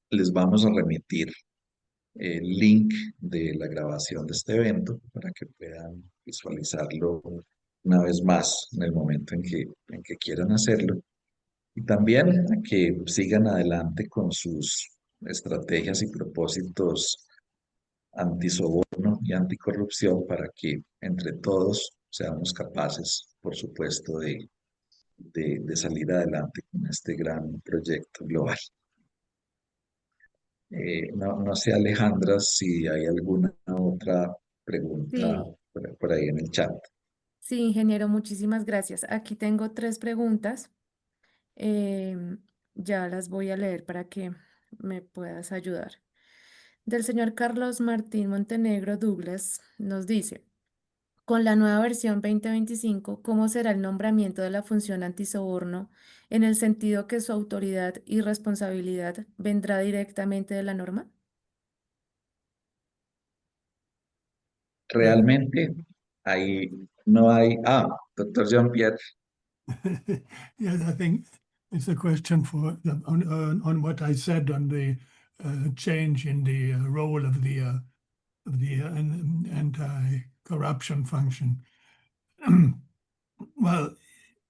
les vamos a remitir el link de la grabación de este evento para que puedan visualizarlo una vez más en el momento en que quieran hacerlo. Y también a que sigan adelante con sus estrategias y propósitos antisoborno y anticorrupción para que entre todos seamos capaces, por supuesto, de salir adelante con este gran proyecto global. No sé, Alejandra, si hay alguna otra pregunta Sí, por ahí en el chat. sí, ingeniero, muchísimas gracias. Aquí tengo tres preguntas. em, ya las voy a leer para que me puedas ayudar. Del señor Carlos Martín Montenegro Douglas nos dice, con la nueva versión 2025, ¿cómo será el nombramiento de la función antisoborno en el sentido que su autoridad y responsabilidad vendrá directamente de la norma? Well, Realmente ahí no hay... Ah, doctor Jean-Pierre. yes, I think it's a question for on what I said on the change in the role of the anti-corruption function. Well,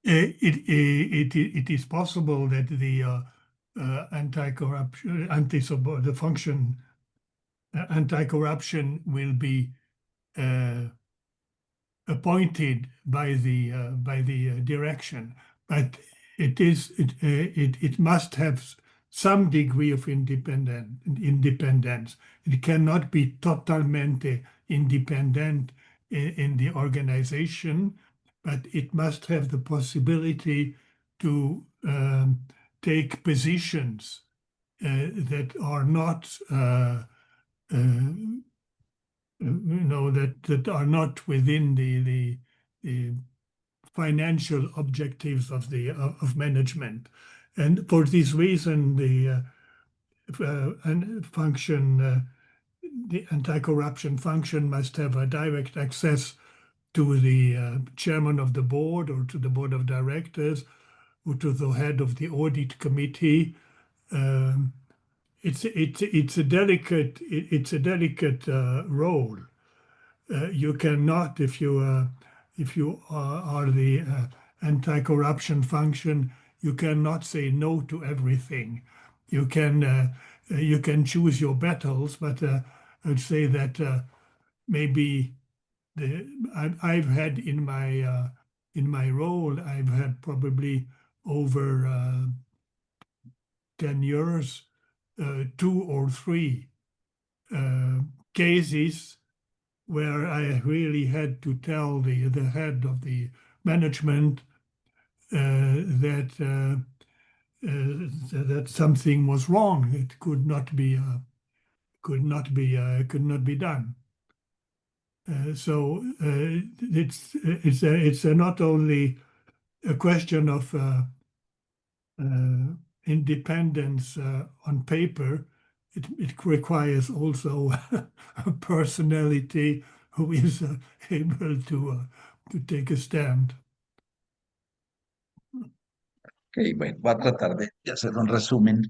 it is possible that the anti-corruption, the function anti-corruption will be appointed by the direction, but it must have some degree of independence. It cannot be totalmente independent in the organization, but it must have the possibility to take positions that are not that are not within the financial objectives of the management, and for this reason, the anti-corruption function must have a direct access to the chairman of the board or to the board of directors or to the head of the audit committee. It's a delicate role. You cannot, if you are the anti-corruption function, you cannot say no to everything. You can choose your battles, but I'd say that maybe I've had in my role, I've had probably over 10 years, 2 or 3 cases where I really had to tell the head of the management that something was wrong. It could not be done. So it's not only a question of independence on paper. It requires also a personality who is able to take a stand. Ok, bueno, voy a tratar de hacer un resumen.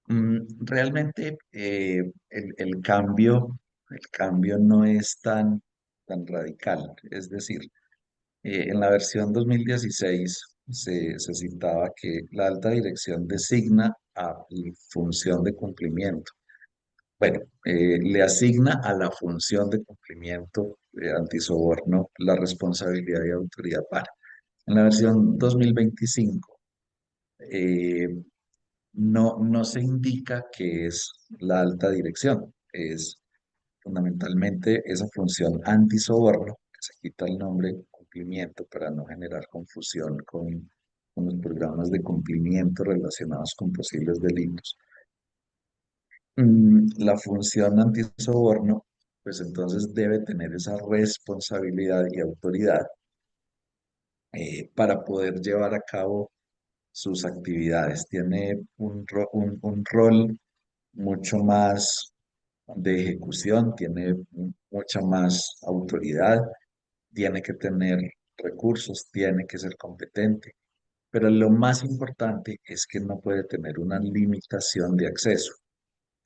Realmente el cambio no es tan radical. Es decir, en la versión 2016 se citaba que la alta dirección designa a la función de cumplimiento. Bueno, le asigna a la función de cumplimiento antisoborno la responsabilidad y autoridad para. En la versión 2025 eh, no se indica que es la alta dirección, es fundamentalmente esa función antisoborno, que se quita el nombre cumplimiento para no generar confusión con los programas de cumplimiento relacionados con posibles delitos. La función antisoborno, pues entonces debe tener esa responsabilidad y autoridad para poder llevar a cabo sus actividades. Tiene un rol mucho más de ejecución, tiene mucha más autoridad tiene que tener recursos, tiene que ser competente, pero lo más importante es que no puede tener una limitación de acceso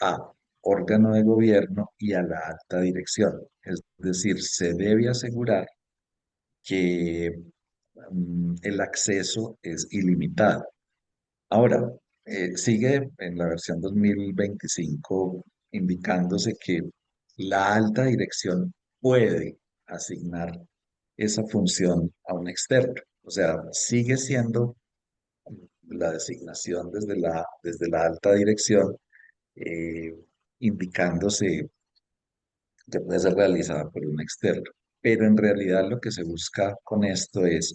a órgano de gobierno y a la alta dirección. Es decir, se debe asegurar que el acceso es ilimitado. Ahora, sigue en la versión 2025 indicándose que la alta dirección puede asignar esa función a un externo. O sea, sigue siendo la designación desde la alta dirección, eh, indicándose que puede ser realizada por un externo. Pero en realidad lo que se busca con esto es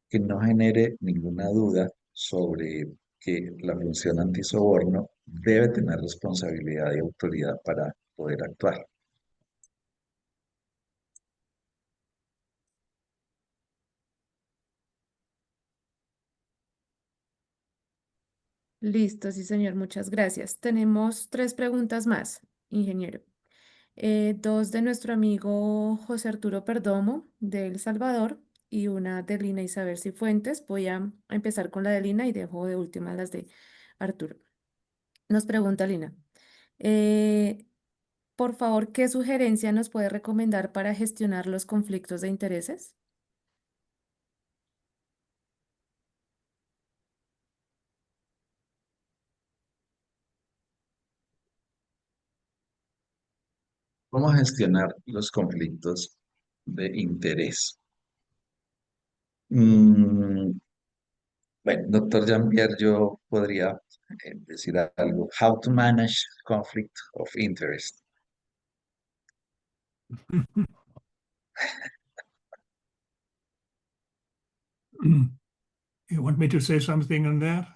que no genere ninguna duda sobre que la función antisoborno debe tener responsabilidad y autoridad para poder actuar. Listo, sí, señor, muchas gracias. Tenemos tres preguntas más, ingeniero. Dos de nuestro amigo José Arturo Perdomo, de El Salvador, y una de Lina Isabel Cifuentes. Voy a empezar con la de Lina y dejo de última las de Arturo. Nos pregunta Lina, eh, por favor, ¿qué sugerencia nos puede recomendar para gestionar los conflictos de intereses? ¿Cómo gestionar los conflictos de interés? Mm, bueno, doctor Jean-Pierre, yo podría decir algo. How to manage conflict of interest. You want me to say something on that?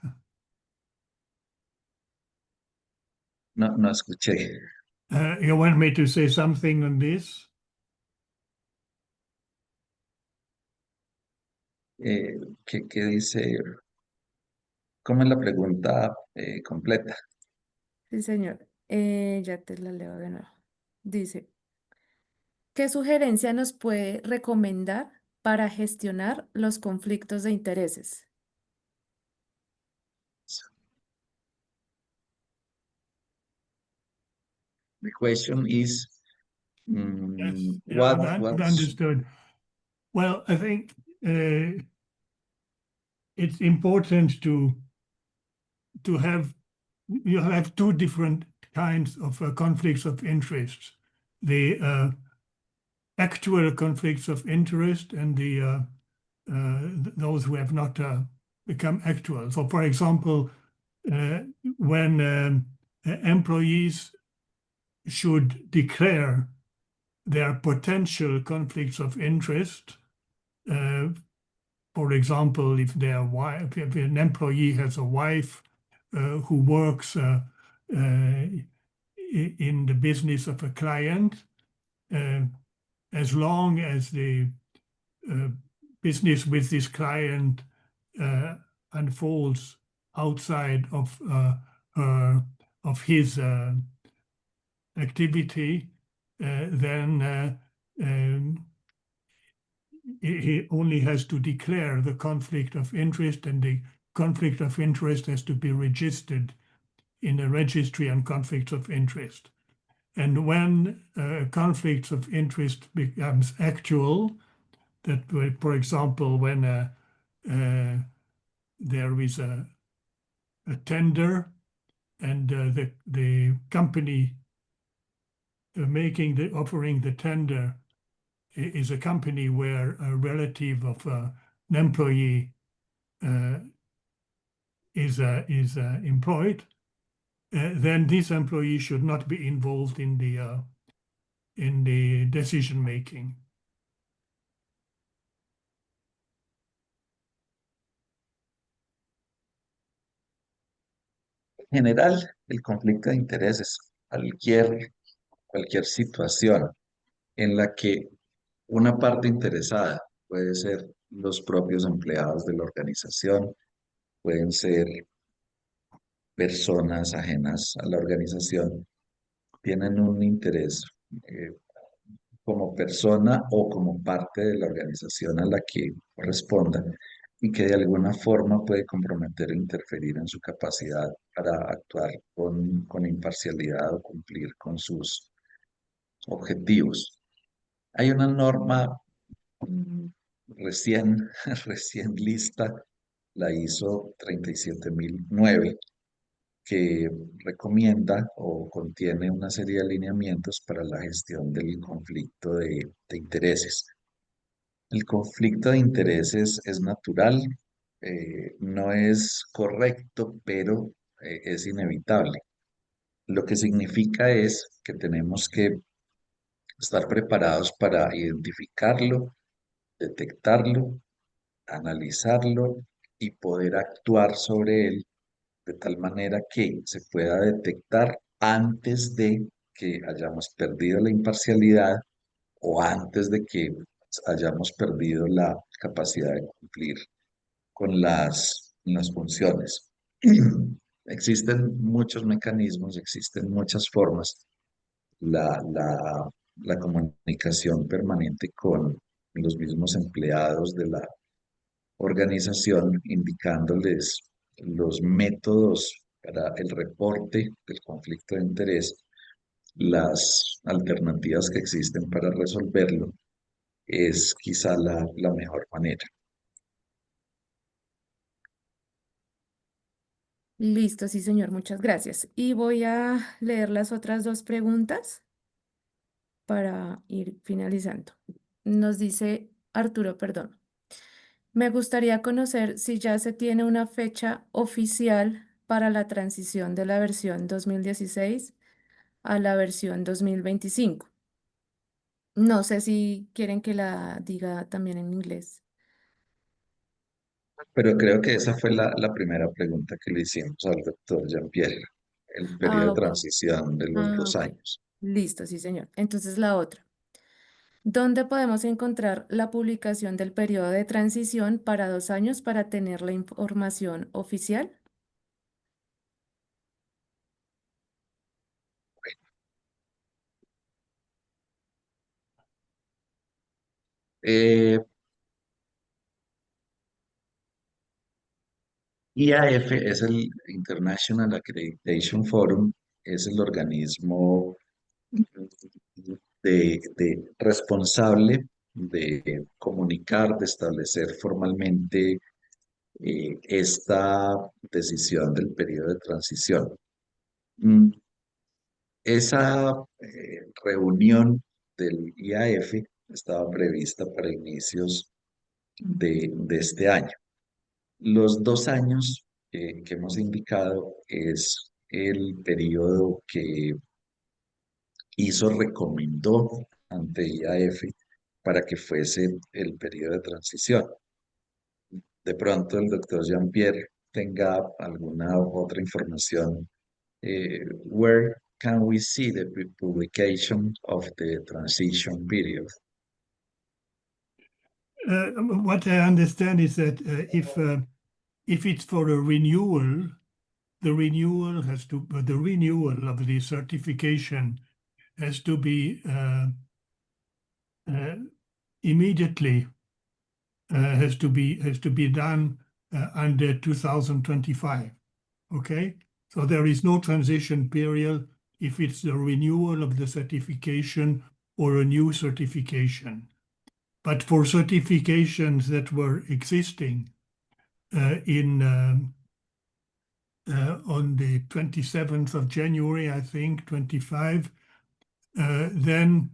No, no escuché. You want me to say something on this? ¿Qué dice? ¿Cómo es la pregunta completa? Sí, señor. Ya te la leo de nuevo. Dice, ¿qué sugerencia nos puede recomendar para gestionar los conflictos de intereses? The question is, Yes, yeah, what's understood. Well, I think it's important to have you have two different kinds of conflicts of interest: the actual conflicts of interest and the those who have not become actual. So, for example, when employees should declare their potential conflicts of interest. For example, if an employee has a wife who works in the business of a client, as long as the business with this client unfolds outside of his activity, then he only has to declare the conflict of interest, and the conflict of interest has to be registered in the registry on conflicts of interest. And when conflicts of interest becomes actual, that, for example, when there is a tender and the company offering the tender is a company where a relative of an employee is employed, then this employee should not be involved in the decision making. En general, el conflicto de intereses, cualquier situación en la que una parte interesada puede ser los propios empleados de la organización, pueden ser personas ajenas a la organización, tienen un interés como persona o como parte de la organización a la que corresponda y que de alguna forma puede comprometer o interferir en su capacidad para actuar con imparcialidad o cumplir con sus objetivos. Hay una norma mm, recién, recién lista, la ISO 37009, que recomienda o contiene una serie de alineamientos para la gestión del conflicto de intereses. El conflicto de intereses es natural, no es correcto, pero es inevitable. Lo que significa es que tenemos que estar preparados para identificarlo, detectarlo, analizarlo y poder actuar sobre él de tal manera que se pueda detectar antes de que hayamos perdido la imparcialidad o antes de que hayamos perdido la capacidad de cumplir con las funciones. Existen muchos mecanismos, existen muchas formas. La comunicación permanente con los mismos empleados de la organización, indicándoles los métodos para el reporte del conflicto de interés, las alternativas que existen para resolverlo, es quizá la mejor manera. Listo, sí, señor, muchas gracias. Y voy a leer las otras dos preguntas para ir finalizando. Nos dice Arturo, perdón. Me gustaría conocer si ya se tiene una fecha oficial para la transición de la versión 2016 a la versión 2025. No sé si quieren que la diga también en inglés. Pero creo que esa fue la primera pregunta que le hicimos al doctor Jean-Pierre, el periodo Ah, de ok. transición de los Ah, dos ok. años. Listo, sí, señor. Entonces la otra. ¿Dónde podemos encontrar la publicación del periodo de transición para 2 años para tener la información oficial? Eh, IAF es el International Accreditation Forum, es el organismo responsable de comunicar, de establecer formalmente esta decisión del periodo de transición. Mm, Esa reunión del IAF estaba prevista para inicios de este año. Los 2 años que hemos indicado es el periodo que hizo, recomendó ante IAF para que fuese el periodo de transición. De pronto el doctor Jean-Pierre tenga alguna otra información. Where can we see the publication of the transition period? What I understand is that if it's for a renewal, the renewal of the certification has to be immediately has to be done under 2025. Okay, so there is no transition period if it's the renewal of the certification or a new certification. But for certifications that were existing on the 27th of January, I think, 25, then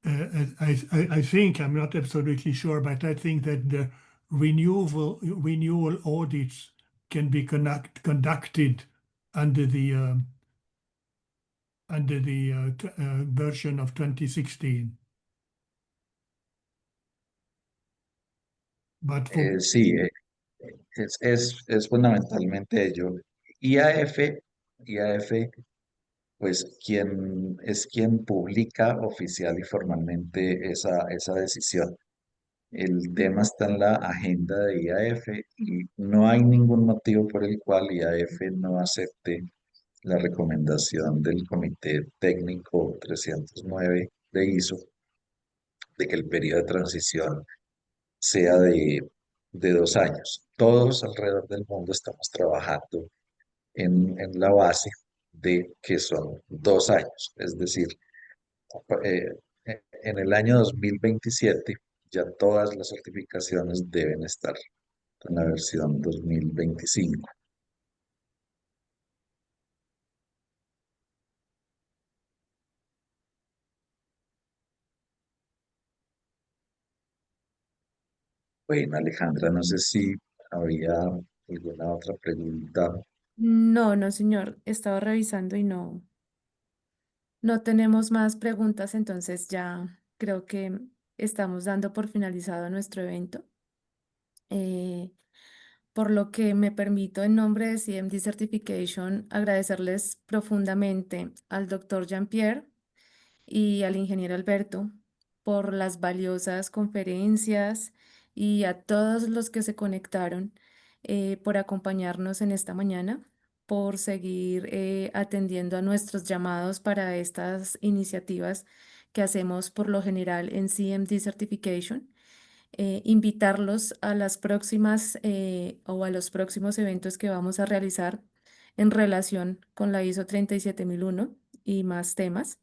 I think, I'm not absolutely sure, but I think that the renewal audits can be conducted under the version of 2016. But for Sí, es fundamentalmente ello. IAF, IAF, pues quien publica oficial y formalmente esa decisión. El tema está en la agenda de IAF y no hay ningún motivo por el cual IAF no acepte la recomendación del Comité Técnico 309 de ISO de que el periodo de transición sea de 2 años. Todos alrededor del mundo estamos trabajando en la base de que son 2 años, es decir, eh, en el año 2027 ya todas las certificaciones deben estar en la versión 2025. Bueno, Alejandra, no sé si había alguna otra pregunta. No, no, señor. Estaba revisando y no tenemos más preguntas, entonces ya creo que estamos dando por finalizado nuestro evento. Eh, por lo que me permito en nombre de CMD Certification agradecerles profundamente al doctor Jean-Pierre y al ingeniero Alberto por las valiosas conferencias y a todos los que se conectaron por acompañarnos en esta mañana, por seguir atendiendo a nuestros llamados para estas iniciativas que hacemos por lo general en CMD Certification. Invitarlos a las próximas o a los próximos eventos que vamos a realizar en relación con la ISO 37001 y más temas.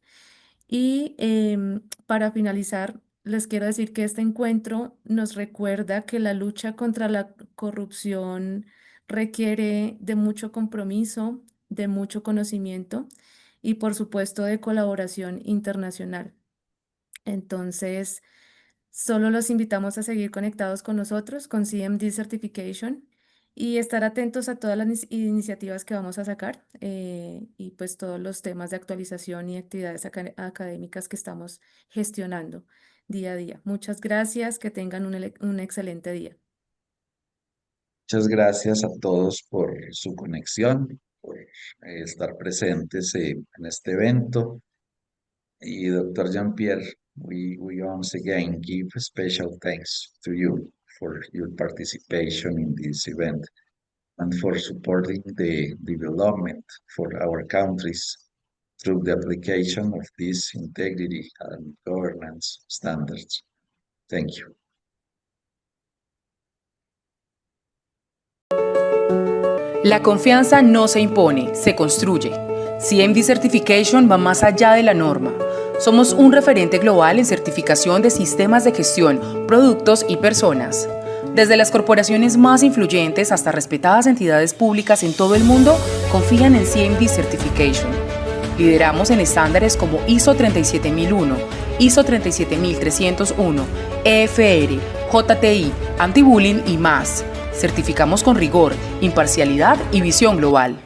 Y para finalizar, les quiero decir que este encuentro nos recuerda que la lucha contra la corrupción requiere de mucho compromiso, de mucho conocimiento y por supuesto de colaboración internacional. Entonces, solo los invitamos a seguir conectados con nosotros, con CMD Certification, y estar atentos a todas las iniciativas que vamos a sacar y pues todos los temas de actualización y actividades académicas que estamos gestionando día a día. Muchas gracias, que tengan un excelente día. Muchas gracias a todos por su conexión, por estar presentes en este evento. Y Dr. Jean-Pierre, we once again give special thanks to you for your participation in this event and for supporting the development for our countries through the application of these integrity and governance standards. Thank you. La confianza no se impone, se construye. CMD Certification va más allá de la norma. Somos un referente global en certificación de sistemas de gestión, productos y personas. Desde las corporaciones más influyentes hasta respetadas entidades públicas en todo el mundo confían en CMD Certification. Lideramos en estándares como ISO 37001, ISO 37301, EFR, JTI, Anti-Bullying y más. Certificamos con rigor, imparcialidad y visión global.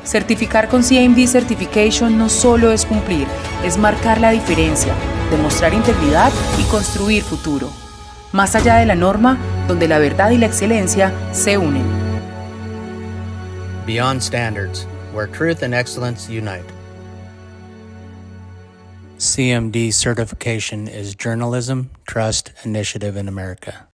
Certificar con CMD Certification no solo es cumplir, es marcar la diferencia, demostrar integridad y construir futuro. Más allá de la norma, donde la verdad y la excelencia se unen. Beyond standards, where truth and excellence unite. CMD certification is journalism, trust, initiative in America.